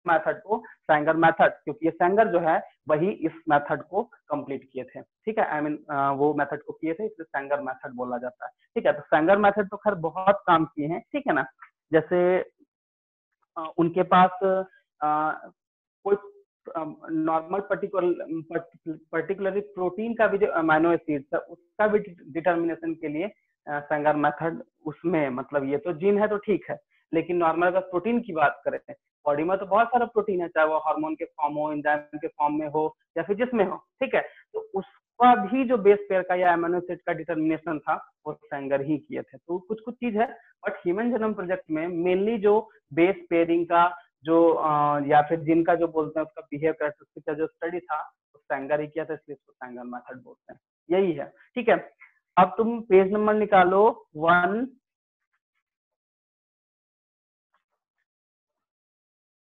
मेथड को सैंगर मेथड, क्योंकि ये सैंगर जो है वही इस मेथड को कंप्लीट किए थे, ठीक है। वो मेथड को किए थे, इसलिए सैंगर मेथड बोला जाता है, ठीक है। तो सैंगर मेथड तो खैर बहुत काम किए हैं, ठीक है ना। जैसे उनके पास कोई नॉर्मल पर्टिकुलरली प्रोटीन का भी जो अमाइनो एसिड था उसका भी डिटर्मिनेशन के लिए सैंगर मेथड उसमें, मतलब ये तो जीन है तो ठीक है, लेकिन नॉर्मल अगर प्रोटीन की बात करें, बॉडी में तो बहुत सारा प्रोटीन है, चाहे वो हार्मोन के फॉर्म हो, एंजाइम के फॉर्म में हो, या फिर जिसमें हो, ठीक है। तो उसका भी जो बेस पेयर का या अमीनो एसिड का डिटर्मिनेशन था वो सैंगर ही किए थे। तो कुछ कुछ चीज है, बट ह्यूमन जेनोम प्रोजेक्ट में मेनली जो बेस पेयरिंग का जो या फिर जिनका जो बोलते हैं उसका बिहेव कैरेक्टरिस्टिक का जो स्टडी था वो सैंगर ही किया था, इसलिए इसको सैंगर मेथड बोलते हैं। यही है, ठीक है। अब तुम पेज नंबर निकालो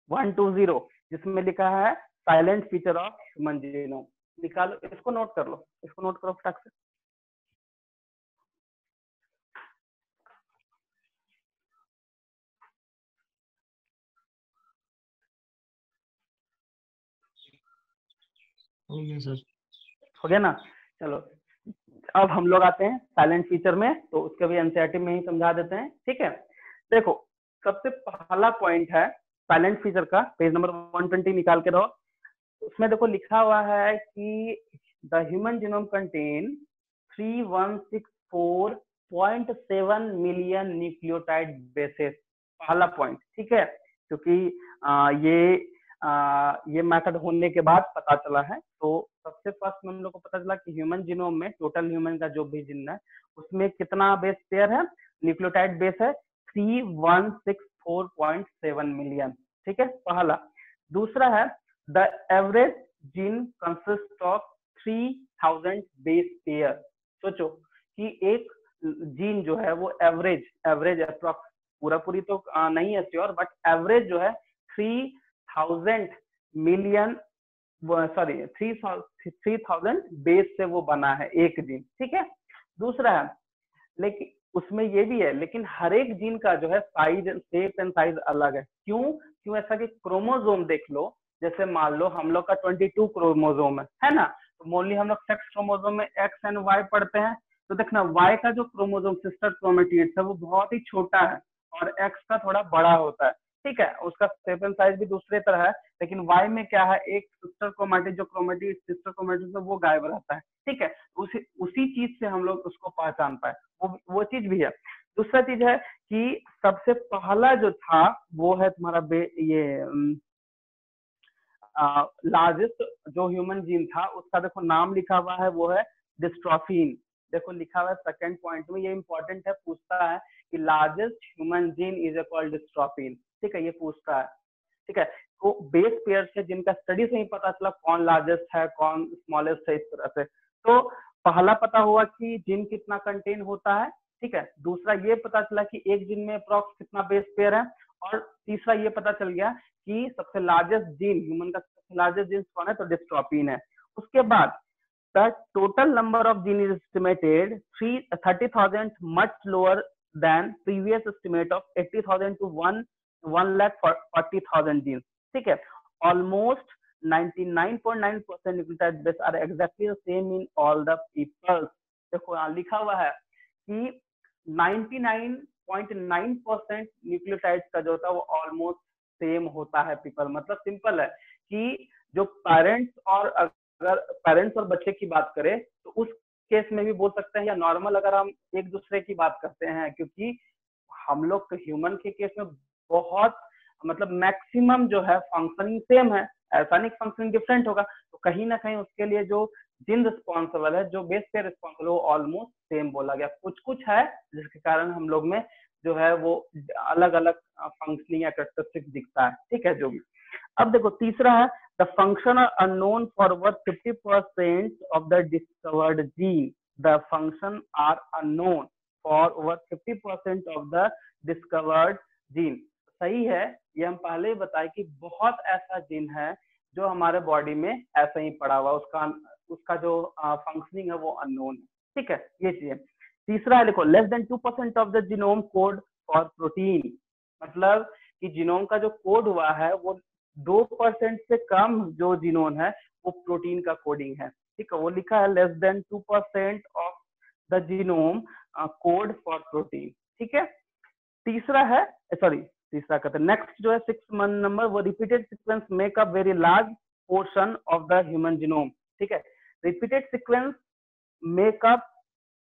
120 जिसमें लिखा है silent feature of human genome. निकालो, इसको नोट कर लो, इसको नोट करो फटाक से। हो गया सर। हो गया ना। चलो अब हम लोग आते हैं साइलेंट फीचर में, तो उसके भी एनसीईआरटी में ही समझा देते हैं। ठीक है, देखो सबसे पहला पॉइंट है साइलेंट फीचर का, पेज नंबर 120 निकाल के रहो। उसमें देखो लिखा हुआ है कि the human genome contain 3164.7 million nucleotide bases, पहला पॉइंट। ठीक है, क्योंकि ये मेथड होने के बाद पता चला है। तो सबसे फर्स्ट में हम लोग को पता चला कि ह्यूमन जीनोम में टोटल ह्यूमन का जो भी जीन है उसमें कितना बेस पेयर है, न्यूक्लियोटाइड बेस है 3164.7 मिलियन। ठीक है, पहला। दूसरा है the average gene consist of 3000 base pair. सोचो कि एक जीन जो है वो एवरेज अप्रोक्स, पूरा पूरी तो नहीं है श्योर, बट एवरेज जो है 3000 मिलियन, सॉरी 3000 बेस से वो बना है एक जीन। ठीक है, दूसरा है लेकिन उसमें ये भी है, लेकिन हर एक जीन का जो है साइज, शेप एंड साइज अलग है। क्यों ऐसा कि क्रोमोसोम देख लो, जैसे मान लो हम लोग का 22 क्रोमोसोम है ना, तो मोस्टली हम लोग सेक्स क्रोमोसोम में एक्स एंड वाई पढ़ते हैं। तो देखना वाई का जो क्रोमोसोम सिस्टर क्रोमेटिड्स है वो बहुत ही छोटा है और एक्स का थोड़ा बड़ा होता है। ठीक है, उसका शेप एंड साइज भी दूसरे तरह है, लेकिन वाई में क्या है, एक सिस्टर क्रोमेटिड जो क्रोमेटिड सिस्टर क्रोमेटिड है वो गायब रहता है। ठीक है, उसी चीज से हम लोग उसको पहचान पाए, वो चीज भी है। दूसरा चीज है कि सबसे पहला जो था वो है तुम्हारा लार्जेस्ट जो ह्यूमन जीन था उसका देखो नाम लिखा हुआ है, वो है डिस्ट्रोफिन। देखो लिखा हुआ है सेकंड पॉइंट में, ये इंपॉर्टेंट है, पूछता है कि largest human gene is called dystrophin. ठीक है, ये पूछता है। ठीक है, तो बेस पेयर से जिनका स्टडी से ही पता चला कौन लार्जेस्ट है कौन स्मॉलेस्ट है, इस तरह से। तो पहला पता हुआ कि जीन कितना कंटेन होता है। ठीक है, दूसरा ये पता चला कि एक जीन में अप्रॉक्स कितना बेस पेयर है, और तीसरा ये पता चल गया कि सबसे लार्जेस्ट जीन, ह्यूमन का सबसे लार्जेस्ट जीन कौन है, तो डिस्ट्रोफिन है। उसके बाद the total number of gene is estimated 30,000, much lower than previous estimate of 80,000 to 1,40,000 genes. ठीक है, almost 99.9% nucleotide base are exactly the same in all the people. देखो यहाँ लिखा हुआ है कि 99.9% न्यूक्लियोटाइड का जो होता है वो ऑलमोस्ट सेम होता है पीपल। मतलब सिंपल है कि जो पेरेंट्स और बच्चे की बात करें तो उस केस में भी बोल सकते हैं, या नॉर्मल अगर हम एक दूसरे की बात करते हैं, क्योंकि हम लोग ह्यूमन के केस में बहुत मतलब मैक्सिमम जो है फंक्शनिंग सेम है, ऐसा नहीं फंक्शनिंग डिफरेंट होगा। तो कहीं ना कहीं उसके लिए जो जिन रिस्पॉन्सिबल है, जो बेस पे रिस्पॉन्सिबल, वो ऑलमोस्ट सेम बोला गया। कुछ है जिसके कारण हम लोग में जो है वो अलग अलग फंक्शनिंग या कैरेक्टरिस्टिक्स दिखता है। ठीक है, जो भी। अब देखो तीसरा है the function are unknown for over 50% of the discovered gene. The function are unknown for over 50% of the discovered gene. सही है, ये हम पहले ही बताए कि बहुत ऐसा जीन है जो हमारे बॉडी में ऐसा ही पड़ा हुआ, उसका जो फंक्शनिंग है वो अननोन है। ठीक है, ये चीज है। तीसरा है देखो less than 2% of the genome code for protein, मतलब कि जीनोम का जो कोड हुआ है वो 2% से कम जो जीनोम है वो प्रोटीन का कोडिंग है। ठीक है, वो लिखा है less than 2% of the genome code for protein. ठीक है, तीसरा है तीसरा कहते हैं नेक्स्ट जो है 6 नंबर, वो repeated sequence make up very large portion of the human genome. ठीक है, repeated sequence make up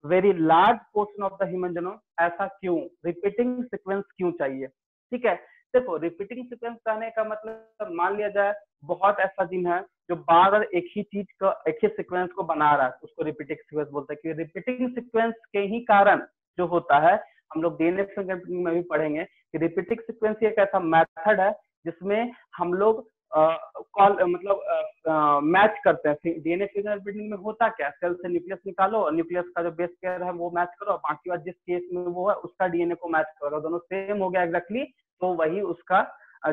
very large portion of the human genome. ऐसा क्यों, रिपीटिंग सीक्वेंस क्यों चाहिए? ठीक है, देखो रिपीटिंग सीक्वेंस कहने का मतलब मान लिया जाए बहुत ऐसा जीन है जो बार बार एक ही चीज का एक ही सीक्वेंस को बना रहा है, उसको रिपीटिंग सीक्वेंस बोलते हैं। कि रिपीटिंग सीक्वेंस के ही कारण जो होता है, हम लोग डीएनए फिंगरप्रिंटिंग में भी पढ़ेंगे कि रिपीटिंग सीक्वेंस एक ऐसा मेथड है जिसमें हम लोग मैच करते हैं। डीएनए फिंगरप्रिंटिंग में होता क्या, सेल से न्यूक्लियस निकालो और न्यूक्लियस का जो बेस पेयर है वो मैच करो, बाकी बात जिस केस में वो है उसका डीएनए को मैच करो, दोनों सेम हो गया एग्जैक्टली, तो वही उसका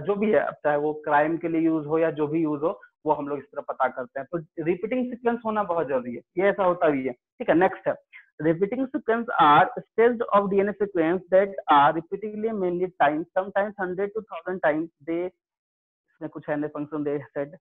जो भी है, चाहे वो क्राइम के लिए यूज हो या जो भी यूज हो, वो हम लोग इस तरह पता करते हैं। तो रिपीटिंग सीक्वेंस होना बहुत जरूरी है, ये ऐसा होता भी है। ठीक है, नेक्स्ट है repeating sequence are staged of DNA sequence that are repeatedly many times, sometimes 100 to 1000 times. They इसमें कुछ है फंक्शन दे सेड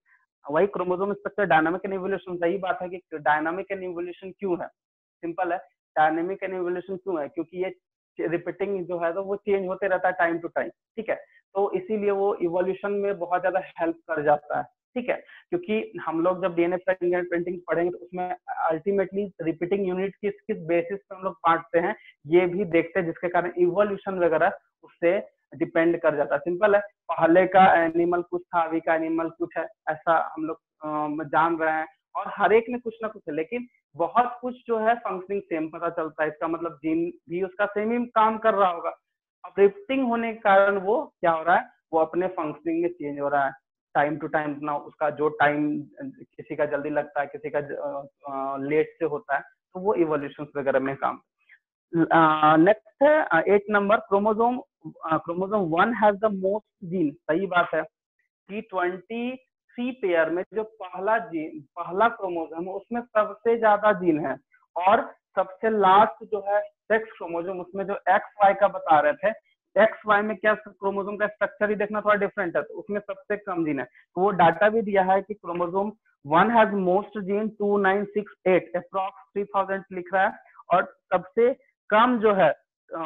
वही chromosome structure dynamic and evolution, सही बात है कि डायनामिक एंड इवोल्यूशन क्यों है, सिंपल है, डायनामिक एंड इवोल्यूशन क्यों है, क्योंकि ये रिपीटिंग जो है तो वो चेंज होते रहता है टाइम टू टाइम, ठीक है, तो इसीलिए वो इवोल्यूशन में बहुत ज्यादा हेल्प कर जाता है, ठीक है, क्योंकि हम लोग जब डीएनए प्रिंटिंग पढ़ेंगे तो उसमें अल्टीमेटली रिपीटिंग यूनिट किस किस बेसिस पे हम लोग बांटते हैं ये भी देखते हैं, जिसके कारण इवोल्यूशन वगैरह उससे डिपेंड कर जाता है, सिंपल है, पहले का एनिमल कुछ था, अभी का एनिमल कुछ है, ऐसा हम लोग जान रहे हैं, और हर एक में कुछ ना कुछ है, लेकिन बहुत कुछ जो है फंक्शनिंग सेम पता चलता है, इसका मतलब जीन भी उसका सेम ही काम कर रहा होगा, अब रिपीटिंग होने के कारण वो क्या हो रहा है, वो अपने फंक्शनिंग में चेंज हो रहा है टाइम टू टाइम, ना उसका जो टाइम किसी का जल्दी लगता है, किसी का लेट से होता है, तो वो इवोल्यूशन वगैरह में काम। नेक्स्ट है 8 number, chromosome 1 has the most gene, सही बात है कि 23 पेयर में जो पहला क्रोमोसोम है उसमें सबसे ज्यादा जीन है, और सबसे लास्ट जो है सेक्स क्रोमोसोम, उसमें जो एक्स वाई का बता रहे थे, एक्स वाई में क्या क्रोमोसोम का स्ट्रक्चर ही देखना थोड़ा डिफरेंट है, तो उसमें सबसे कम जीन है, तो वो डाटा भी दिया है कि chromosome 1 has most gene 2968 approx 3000 लिख रहा है, और सबसे कम जो है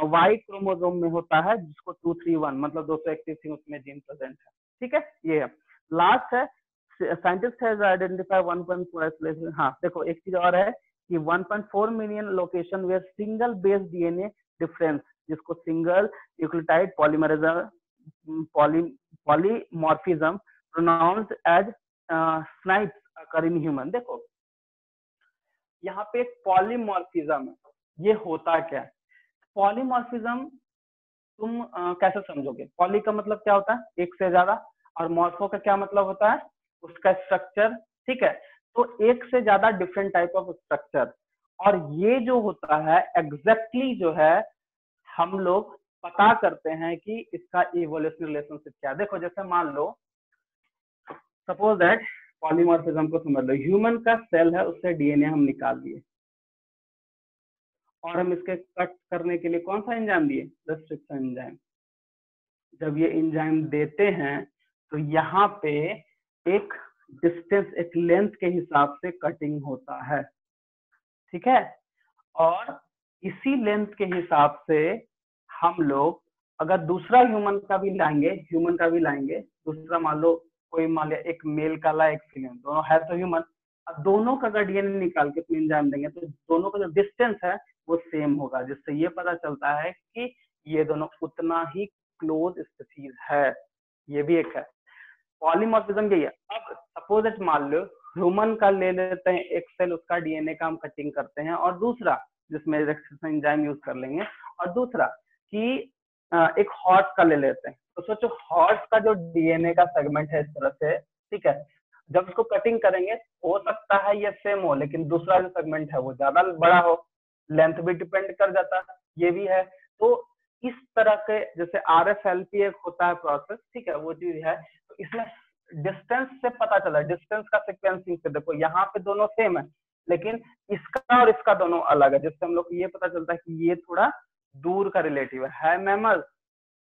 वाई क्रोमोसोम में होता है जिसको 231 मतलब 231 उसमें जीन प्रेजेंट है, ठीक है, ये है। लास्ट है साइंटिस्ट हैज आइडेंटिफाई 1.4 आइसोलेशन, हाँ देखो एक चीज और है कि 1.4 million location where single base DNA difference, जिसको single nucleotide polymorphism pronounced as snips occur in human. देखो यहाँ पे एक पॉलीमॉर्फिज्म है, ये होता क्या है, पॉलीमॉर्फिज्म तुम कैसे समझोगे, पॉली का मतलब क्या होता है, एक से ज्यादा, और मॉर्फो का क्या मतलब होता है, उसका स्ट्रक्चर, ठीक है, तो एक से ज्यादा डिफरेंट टाइप ऑफ स्ट्रक्चर, और ये जो होता है एग्जैक्टली जो है हम लोग पता करते हैं कि इसका इवोल्यूशनरी रिलेशनशिप क्या है। देखो जैसे मान लो सपोज दैट पॉलीमॉर्फिज्म को समझ लो, ह्यूमन का सेल है उससे डीएनए हम निकाल दिए, और हम इसके कट करने के लिए कौन सा एंजाइम दिए, रेस्ट्रिक्शन एंजाइम। जब ये एंजाइम देते हैं तो यहाँ पे एक डिस्टेंस, एक लेंथ के हिसाब से कटिंग होता है, ठीक है, और इसी लेंथ के हिसाब से हम लोग अगर दूसरा ह्यूमन का भी लाएंगे, दूसरा मान लो कोई मान लिया एक मेल का ला एक फीमेल, दोनों है तो ह्यूमन, अब दोनों का अगर डीएनए निकाल के एंजाइम देंगे तो दोनों का जो डिस्टेंस है वो सेम होगा, जिससे ये पता चलता है कि ये दोनों उतना ही क्लोज स्पीशीज है, ये भी एक है पॉलीमॉर्फिज्म यही है। अब सपोज इट मान लो ह्यूमन का ले लेते हैं एक सेल, उसका डीएनए का हम कटिंग करते हैं, और दूसरा जिसमें रेस्ट्रिक्शन एंजाइम यूज कर लेंगे, और दूसरा कि एक हॉर्स का ले लेते हैं, तो सोचो हॉर्स का जो डीएनए का सेगमेंट है इस तरह से, ठीक है, जब उसको कटिंग करेंगे हो सकता है ये सेम हो, लेकिन दूसरा जो सेगमेंट है वो ज्यादा बड़ा हो, लेंथ भी डिपेंड कर जाता है, ये भी है। तो इस तरह के जैसे RFLP एक होता है प्रोसेस, ठीक है, वो चीज है, तो इसमें डिस्टेंस से पता चला, डिस्टेंस का सिक्वेंसिंग से देखो यहाँ पे दोनों सेम है, लेकिन इसका और इसका दोनों अलग है, जिससे हम लोग को ये पता चलता है कि ये थोड़ा दूर का रिलेटिव है मैमल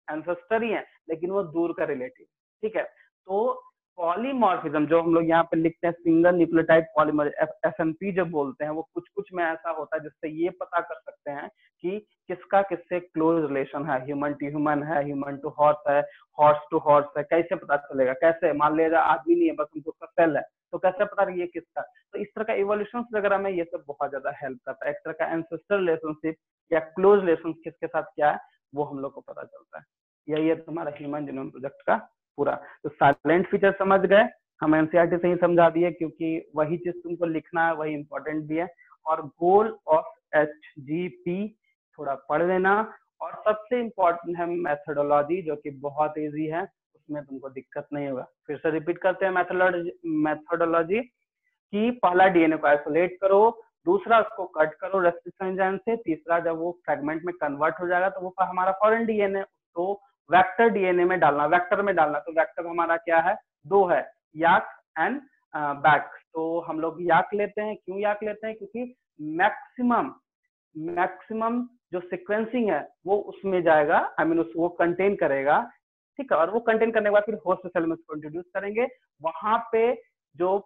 एंसेस्टर ही है, लेकिन वो दूर का रिलेटिव, ठीक है। तो पॉलीमॉर्फिज्म जो हम लोग यहाँ पे लिखते हैं सिंगल न्यूक्लियोटाइड पॉलीमर FNP जो बोलते हैं, वो कुछ कुछ में ऐसा होता है जिससे ये पता कर सकते हैं कि किसका किससे क्लोज रिलेशन है, ह्यूमन टू ह्यूमन है, ह्यूमन टू हॉर्स है, हॉर्स टू हॉर्स है, कैसे पता चलेगा, कैसे मान लिया आदमी नहीं है बस उनको उसका सेल है, तो कैसे पता ये किसका, तो इस तरह का इवोल्यूशन वगैरह में ये सब बहुत ज्यादा हेल्प करता है, एक तरह का एंसेस्टर रिलेशनशिप या क्लोज रिलेशन किसके साथ क्या है वो हम लोग को पता चलता है। यही है तुम्हारा ह्यूमन जीनोम प्रोजेक्ट का पूरा। तो साइलेंट फीचर समझ गए, हम एनसीईआरटी से ही समझा दिए क्योंकि वही चीज तुमको लिखना है, वही इंपॉर्टेंट भी है, और गोल ऑफ HGP थोड़ा पढ़ लेना, और सबसे इम्पोर्टेंट है मेथोडोलॉजी जो कि बहुत इजी है, उसमें तुमको दिक्कत नहीं होगा। फिर से रिपीट करते हैं मेथोडोलॉजी कि पहला डीएनए को आइसोलेट करो, दूसरा उसको कट करो रेस्ट्रिक्शन एंजाइम से, तीसरा जब वो फ्रेगमेंट में कन्वर्ट हो जाएगा तो वो हमारा फॉरेन डीएनए तो वेक्टर डीएनए में डालना, वेक्टर में डालना, तो वेक्टर हमारा क्या है, दो है, याक एंड बैक। तो हम लोग याक लेते हैं, क्यों याक लेते हैं, क्योंकि मैक्सिमम जो सीक्वेंसिंग है वो उसमें जाएगा, आई मीन वो कंटेन करेगा, ठीक है, और वो कंटेन करने के बाद फिर होस्ट सेल में उसको इंट्रोड्यूस करेंगे, वहां पे जो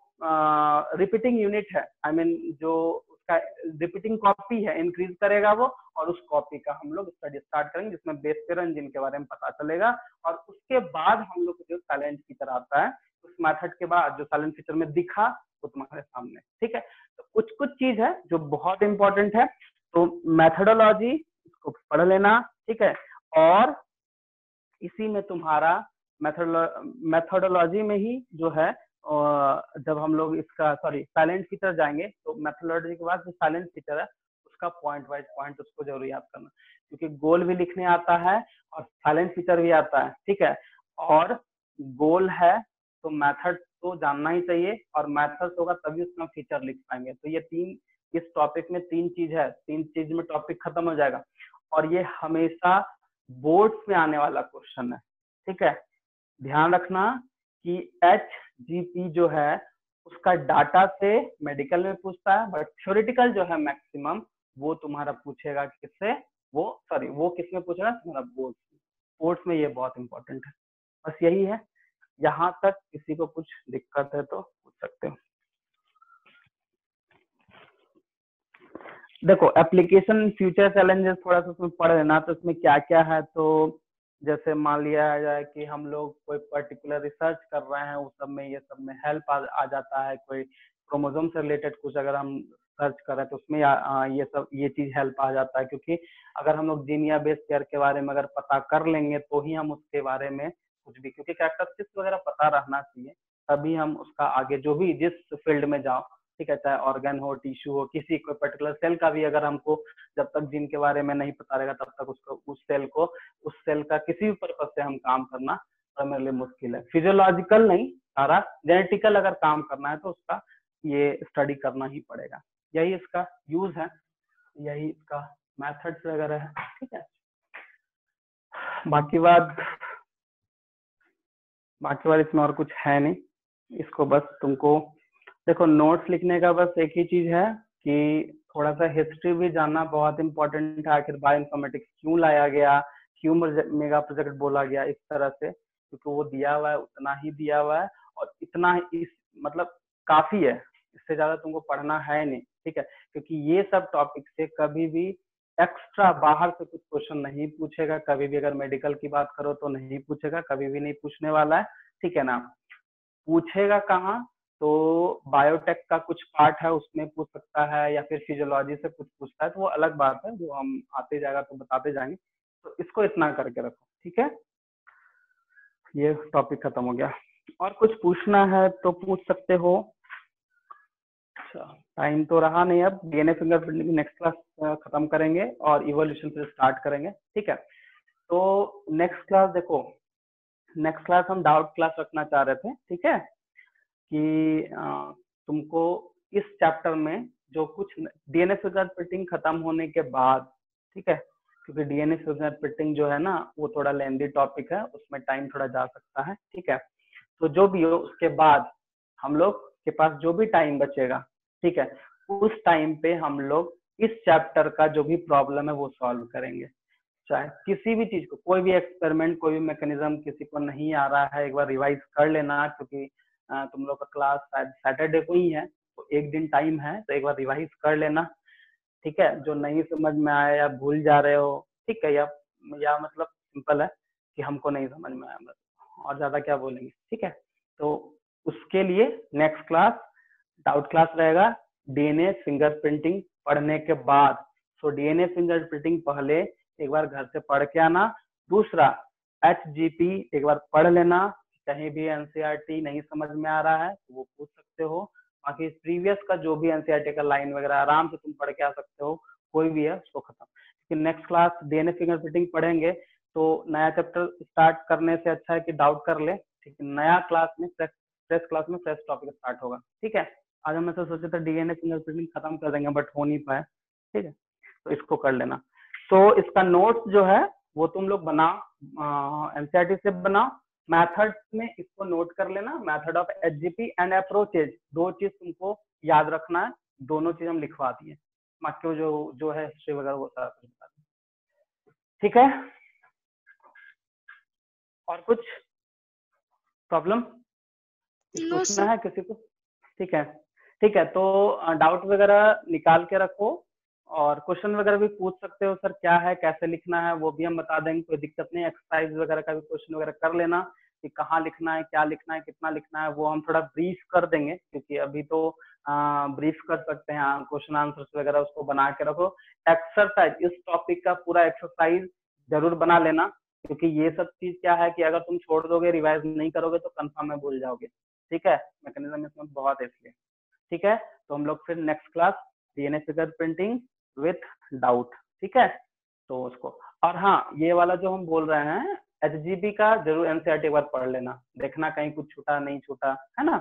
रिपीटिंग यूनिट है, आई मीन जो उसका रिपीटिंग कॉपी है, इंक्रीज करेगा वो, और उस कॉपी का हम लोग स्टडी स्टार्ट करेंगे जिसमें बेस पेयर इंजन के बारे में पता चलेगा। और उसके बाद हम लोग जो साइलेंट फीचर आता है, उस मेथड के बाद जो साइलेंट फीचर में दिखा वो तुम्हारे सामने, ठीक है। तो कुछ कुछ चीज है जो बहुत इंपॉर्टेंट है, तो मेथडोलॉजी इसको पढ़ लेना, ठीक है। और इसी में तुम्हारा मेथडोलॉजी में ही जो है जब हम लोग इसका साइलेंट फीचर जाएंगे तो मेथडोलॉजी के बाद जो साइलेंट फीचर है उसका पॉइंट वाइज पॉइंट उसको जरूर याद करना, क्योंकि गोल भी लिखने आता है और साइलेंट फीचर भी आता है, ठीक है। और गोल है तो मेथड तो जानना ही चाहिए, और मेथड होगा तभी उसमें फीचर लिख पाएंगे। तो ये तीन, इस टॉपिक में तीन चीज है, तीन चीज में टॉपिक खत्म हो जाएगा। और ये हमेशा बोर्ड्स में आने वाला क्वेश्चन है, ठीक है। ध्यान रखना कि HGP जो है उसका डाटा से मेडिकल में पूछता है, बट थ्योरेटिकल जो है मैक्सिमम वो तुम्हारा पूछेगा किससे, वो किसमें पूछेगा, तुम्हारा बोर्ड्स में। ये बहुत इंपॉर्टेंट है। बस यही है, यहाँ तक किसी को कुछ दिक्कत है तो पूछ सकते हो। देखो एप्लीकेशन फ्यूचर चैलेंजेस थोड़ा सा उसमें पढ़ लेना, तो इसमें क्या क्या है। तो जैसे मान लिया जाए कि हम लोग कोई पर्टिकुलर रिसर्च कर रहे हैं, उस सब में ये सब में हेल्प आ जाता है। कोई क्रोमोसोम से रिलेटेड कुछ अगर हम सर्च कर रहे हैं तो उसमें ये चीज हेल्प आ जाता है, क्योंकि अगर हम लोग जीन या बेस पेयर के बारे में अगर पता कर लेंगे तो ही हम उसके बारे में कुछ भी, क्योंकि कैरेक्टरिस्टिक्स वगैरह पता रहना चाहिए, तभी हम उसका आगे जो भी जिस फील्ड में जाओ, ठीक है, चाहे ऑर्गन हो, टिश्यू हो, किसी कोई पर्टिकुलर सेल का भी अगर हमको जब तक जीन के बारे में नहीं पता रहेगा तब तक उसको उस सेल का किसी भी पर्पज से हम काम करना मेरे लिए मुश्किल है। फिजियोलॉजिकल नहीं, सारा जेनेटिकल अगर काम करना है तो उसका ये स्टडी करना ही पड़ेगा। यही इसका यूज है, यही इसका मेथड्स वगैरह है, ठीक है। बाकी बात इसमें और कुछ है नहीं, इसको बस तुमको देखो नोट्स लिखने का बस एक ही चीज है कि थोड़ा सा हिस्ट्री भी जानना बहुत इंपॉर्टेंट है। आखिर बायोइन्फॉर्मेटिक्स क्यों लाया गया, क्यों मेगा प्रोजेक्ट बोला गया इस तरह से, क्योंकि वो दिया हुआ है, उतना ही दिया हुआ है, और इतना ही मतलब काफी है, इससे ज्यादा तुमको पढ़ना है नहीं, ठीक है। क्योंकि ये सब टॉपिक से कभी भी एक्स्ट्रा बाहर से कुछ क्वेश्चन नहीं पूछेगा, कभी भी। अगर मेडिकल की बात करो तो नहीं पूछेगा, कभी भी नहीं पूछने वाला है, ठीक है ना। पूछेगा कहाँ, तो बायोटेक का कुछ पार्ट है उसमें पूछ सकता है, या फिर फिजियोलॉजी से कुछ पूछता है, तो वो अलग बात है, जो हम आते जाएगा तो बताते जाएंगे। तो इसको इतना करके रखो, ठीक है। ये टॉपिक खत्म हो गया। और कुछ पूछना है तो पूछ सकते हो। अच्छा, टाइम तो रहा नहीं, अब डीएनए फिंगरप्रिंटिंग नेक्स्ट क्लास खत्म करेंगे और इवोल्यूशन से स्टार्ट करेंगे, ठीक है। तो नेक्स्ट क्लास देखो, नेक्स्ट क्लास हम डाउट क्लास रखना चाह रहे थे, ठीक है, कि तुमको इस चैप्टर में जो कुछ डीएनए फिंगरप्रिंटिंग खत्म होने के बाद, ठीक है, क्योंकि डीएनए फिंगरप्रिंटिंग जो है ना वो थोड़ा लेंदी टॉपिक है, उसमें टाइम थोड़ा जा सकता है, ठीक है। तो जो भी हो उसके बाद हम लोग के पास जो भी टाइम बचेगा, ठीक है, उस टाइम पे हम लोग इस चैप्टर का जो भी प्रॉब्लम है वो सॉल्व करेंगे। चाहे किसी भी चीज को, कोई भी एक्सपेरिमेंट, कोई भी मैकेनिज्म किसी को नहीं आ रहा है, एक बार रिवाइज कर लेना, क्योंकि तुम लोग का क्लास शायद सैटरडे को ही है, तो एक दिन टाइम है, तो एक बार रिवाइज कर लेना, ठीक है। जो नहीं समझ में आया या भूल जा रहे हो, ठीक है, या मतलब सिंपल है कि हमको नहीं समझ में आया, और ज्यादा क्या बोलेंगे, ठीक है। तो उसके लिए नेक्स्ट क्लास डाउट क्लास रहेगा डीएनए फिंगरप्रिंटिंग पढ़ने के बाद। सो डीएनए फिंगरप्रिंटिंग पहले एक बार घर से पढ़ के आना। दूसरा HGP एक बार पढ़ लेना, कहीं भी एनसीईआरटी नहीं समझ में आ रहा है तो वो पूछ सकते हो। बाकी प्रीवियस का जो भी एनसीईआरटी का लाइन वगैरह आराम से तुम पढ़ के आ सकते हो, कोई भी है उसको खत्म। क्योंकि नेक्स्ट क्लास डीएनए फिंगरप्रिंटिंग पढ़ेंगे तो नया चैप्टर स्टार्ट करने से अच्छा है कि डाउट कर ले, ठीक है। नया क्लास में फ्रेश क्लास में फ्रेश टॉपिक स्टार्ट होगा, ठीक है। आज हम ऐसा सोचे थे डीएनए फिंगरप्रिंटिंग खत्म कर देंगे, बट हो नहीं पाया, ठीक है, तो इसको कर लेना। तो इसका नोट्स जो है वो तुम लोग बनाओ, एनसीईआरटी से बनाओ, मेथड में इसको नोट कर लेना, method of HGP and approaches, दो चीज तुमको याद रखना है, दोनों चीज हम लिखवा दिए, बाकी जो है हिस्ट्री वगैरह वो सारा कुछ बता दें, ठीक है। और कुछ प्रॉब्लम नो पूछना सर। है किसी को? ठीक है, ठीक है। तो डाउट वगैरह निकाल के रखो, और क्वेश्चन वगैरह भी पूछ सकते हो, सर क्या है, कैसे लिखना है, वो भी हम बता देंगे, कोई दिक्कत नहीं। एक्सरसाइज वगैरह का भी क्वेश्चन वगैरह कर लेना कि कहाँ लिखना है, क्या लिखना है, कितना लिखना है, वो हम थोड़ा ब्रीफ कर देंगे, क्योंकि अभी तो ब्रीफ कर सकते हैं क्वेश्चन आंसर्स वगैरह, उसको बना के रखो। एक्सरसाइज, इस टॉपिक का पूरा एक्सरसाइज जरूर बना लेना, क्योंकि ये सब चीज क्या है कि अगर तुम छोड़ दोगे, रिवाइज नहीं करोगे तो कंफर्म में भूल जाओगे। ठीक है, मैकेनिज्म इसमें बहुत है इसलिए। ठीक है, तो हम लोग फिर next class DNA figure printing with doubt. ठीक है, तो उसको, और हाँ, ये वाला जो हम बोल रहे हैं एचजीबी का जरूर एनसीईआरटी एक बार पढ़ लेना, देखना कहीं कुछ छूटा नहीं छूटा है ना।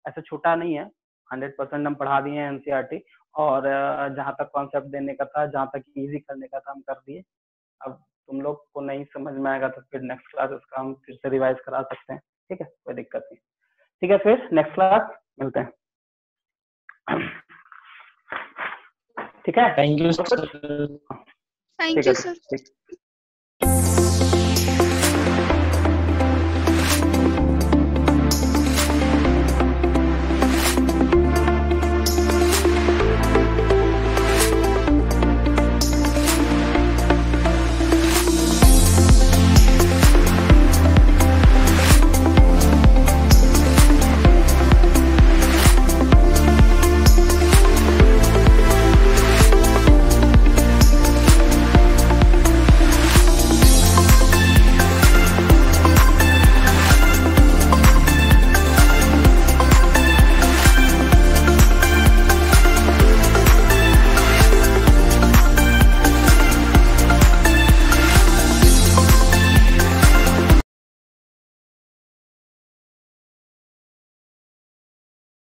ऐसा छूटा नहीं है, 100% हम पढ़ा दिए हैं एनसीईआरटी, और जहाँ तक कॉन्सेप्ट देने का था, जहाँ तक इजी करने का था, हम कर दिए। अब तुम लोग को नहीं समझ में आएगा तो फिर नेक्स्ट क्लास उसका हम फिर से रिवाइज करा सकते हैं। ठीक है, कोई दिक्कत नहीं। ठीक है, फिर नेक्स्ट क्लास मिलते हैं। ठीक है, thank you sir. Thank you sir.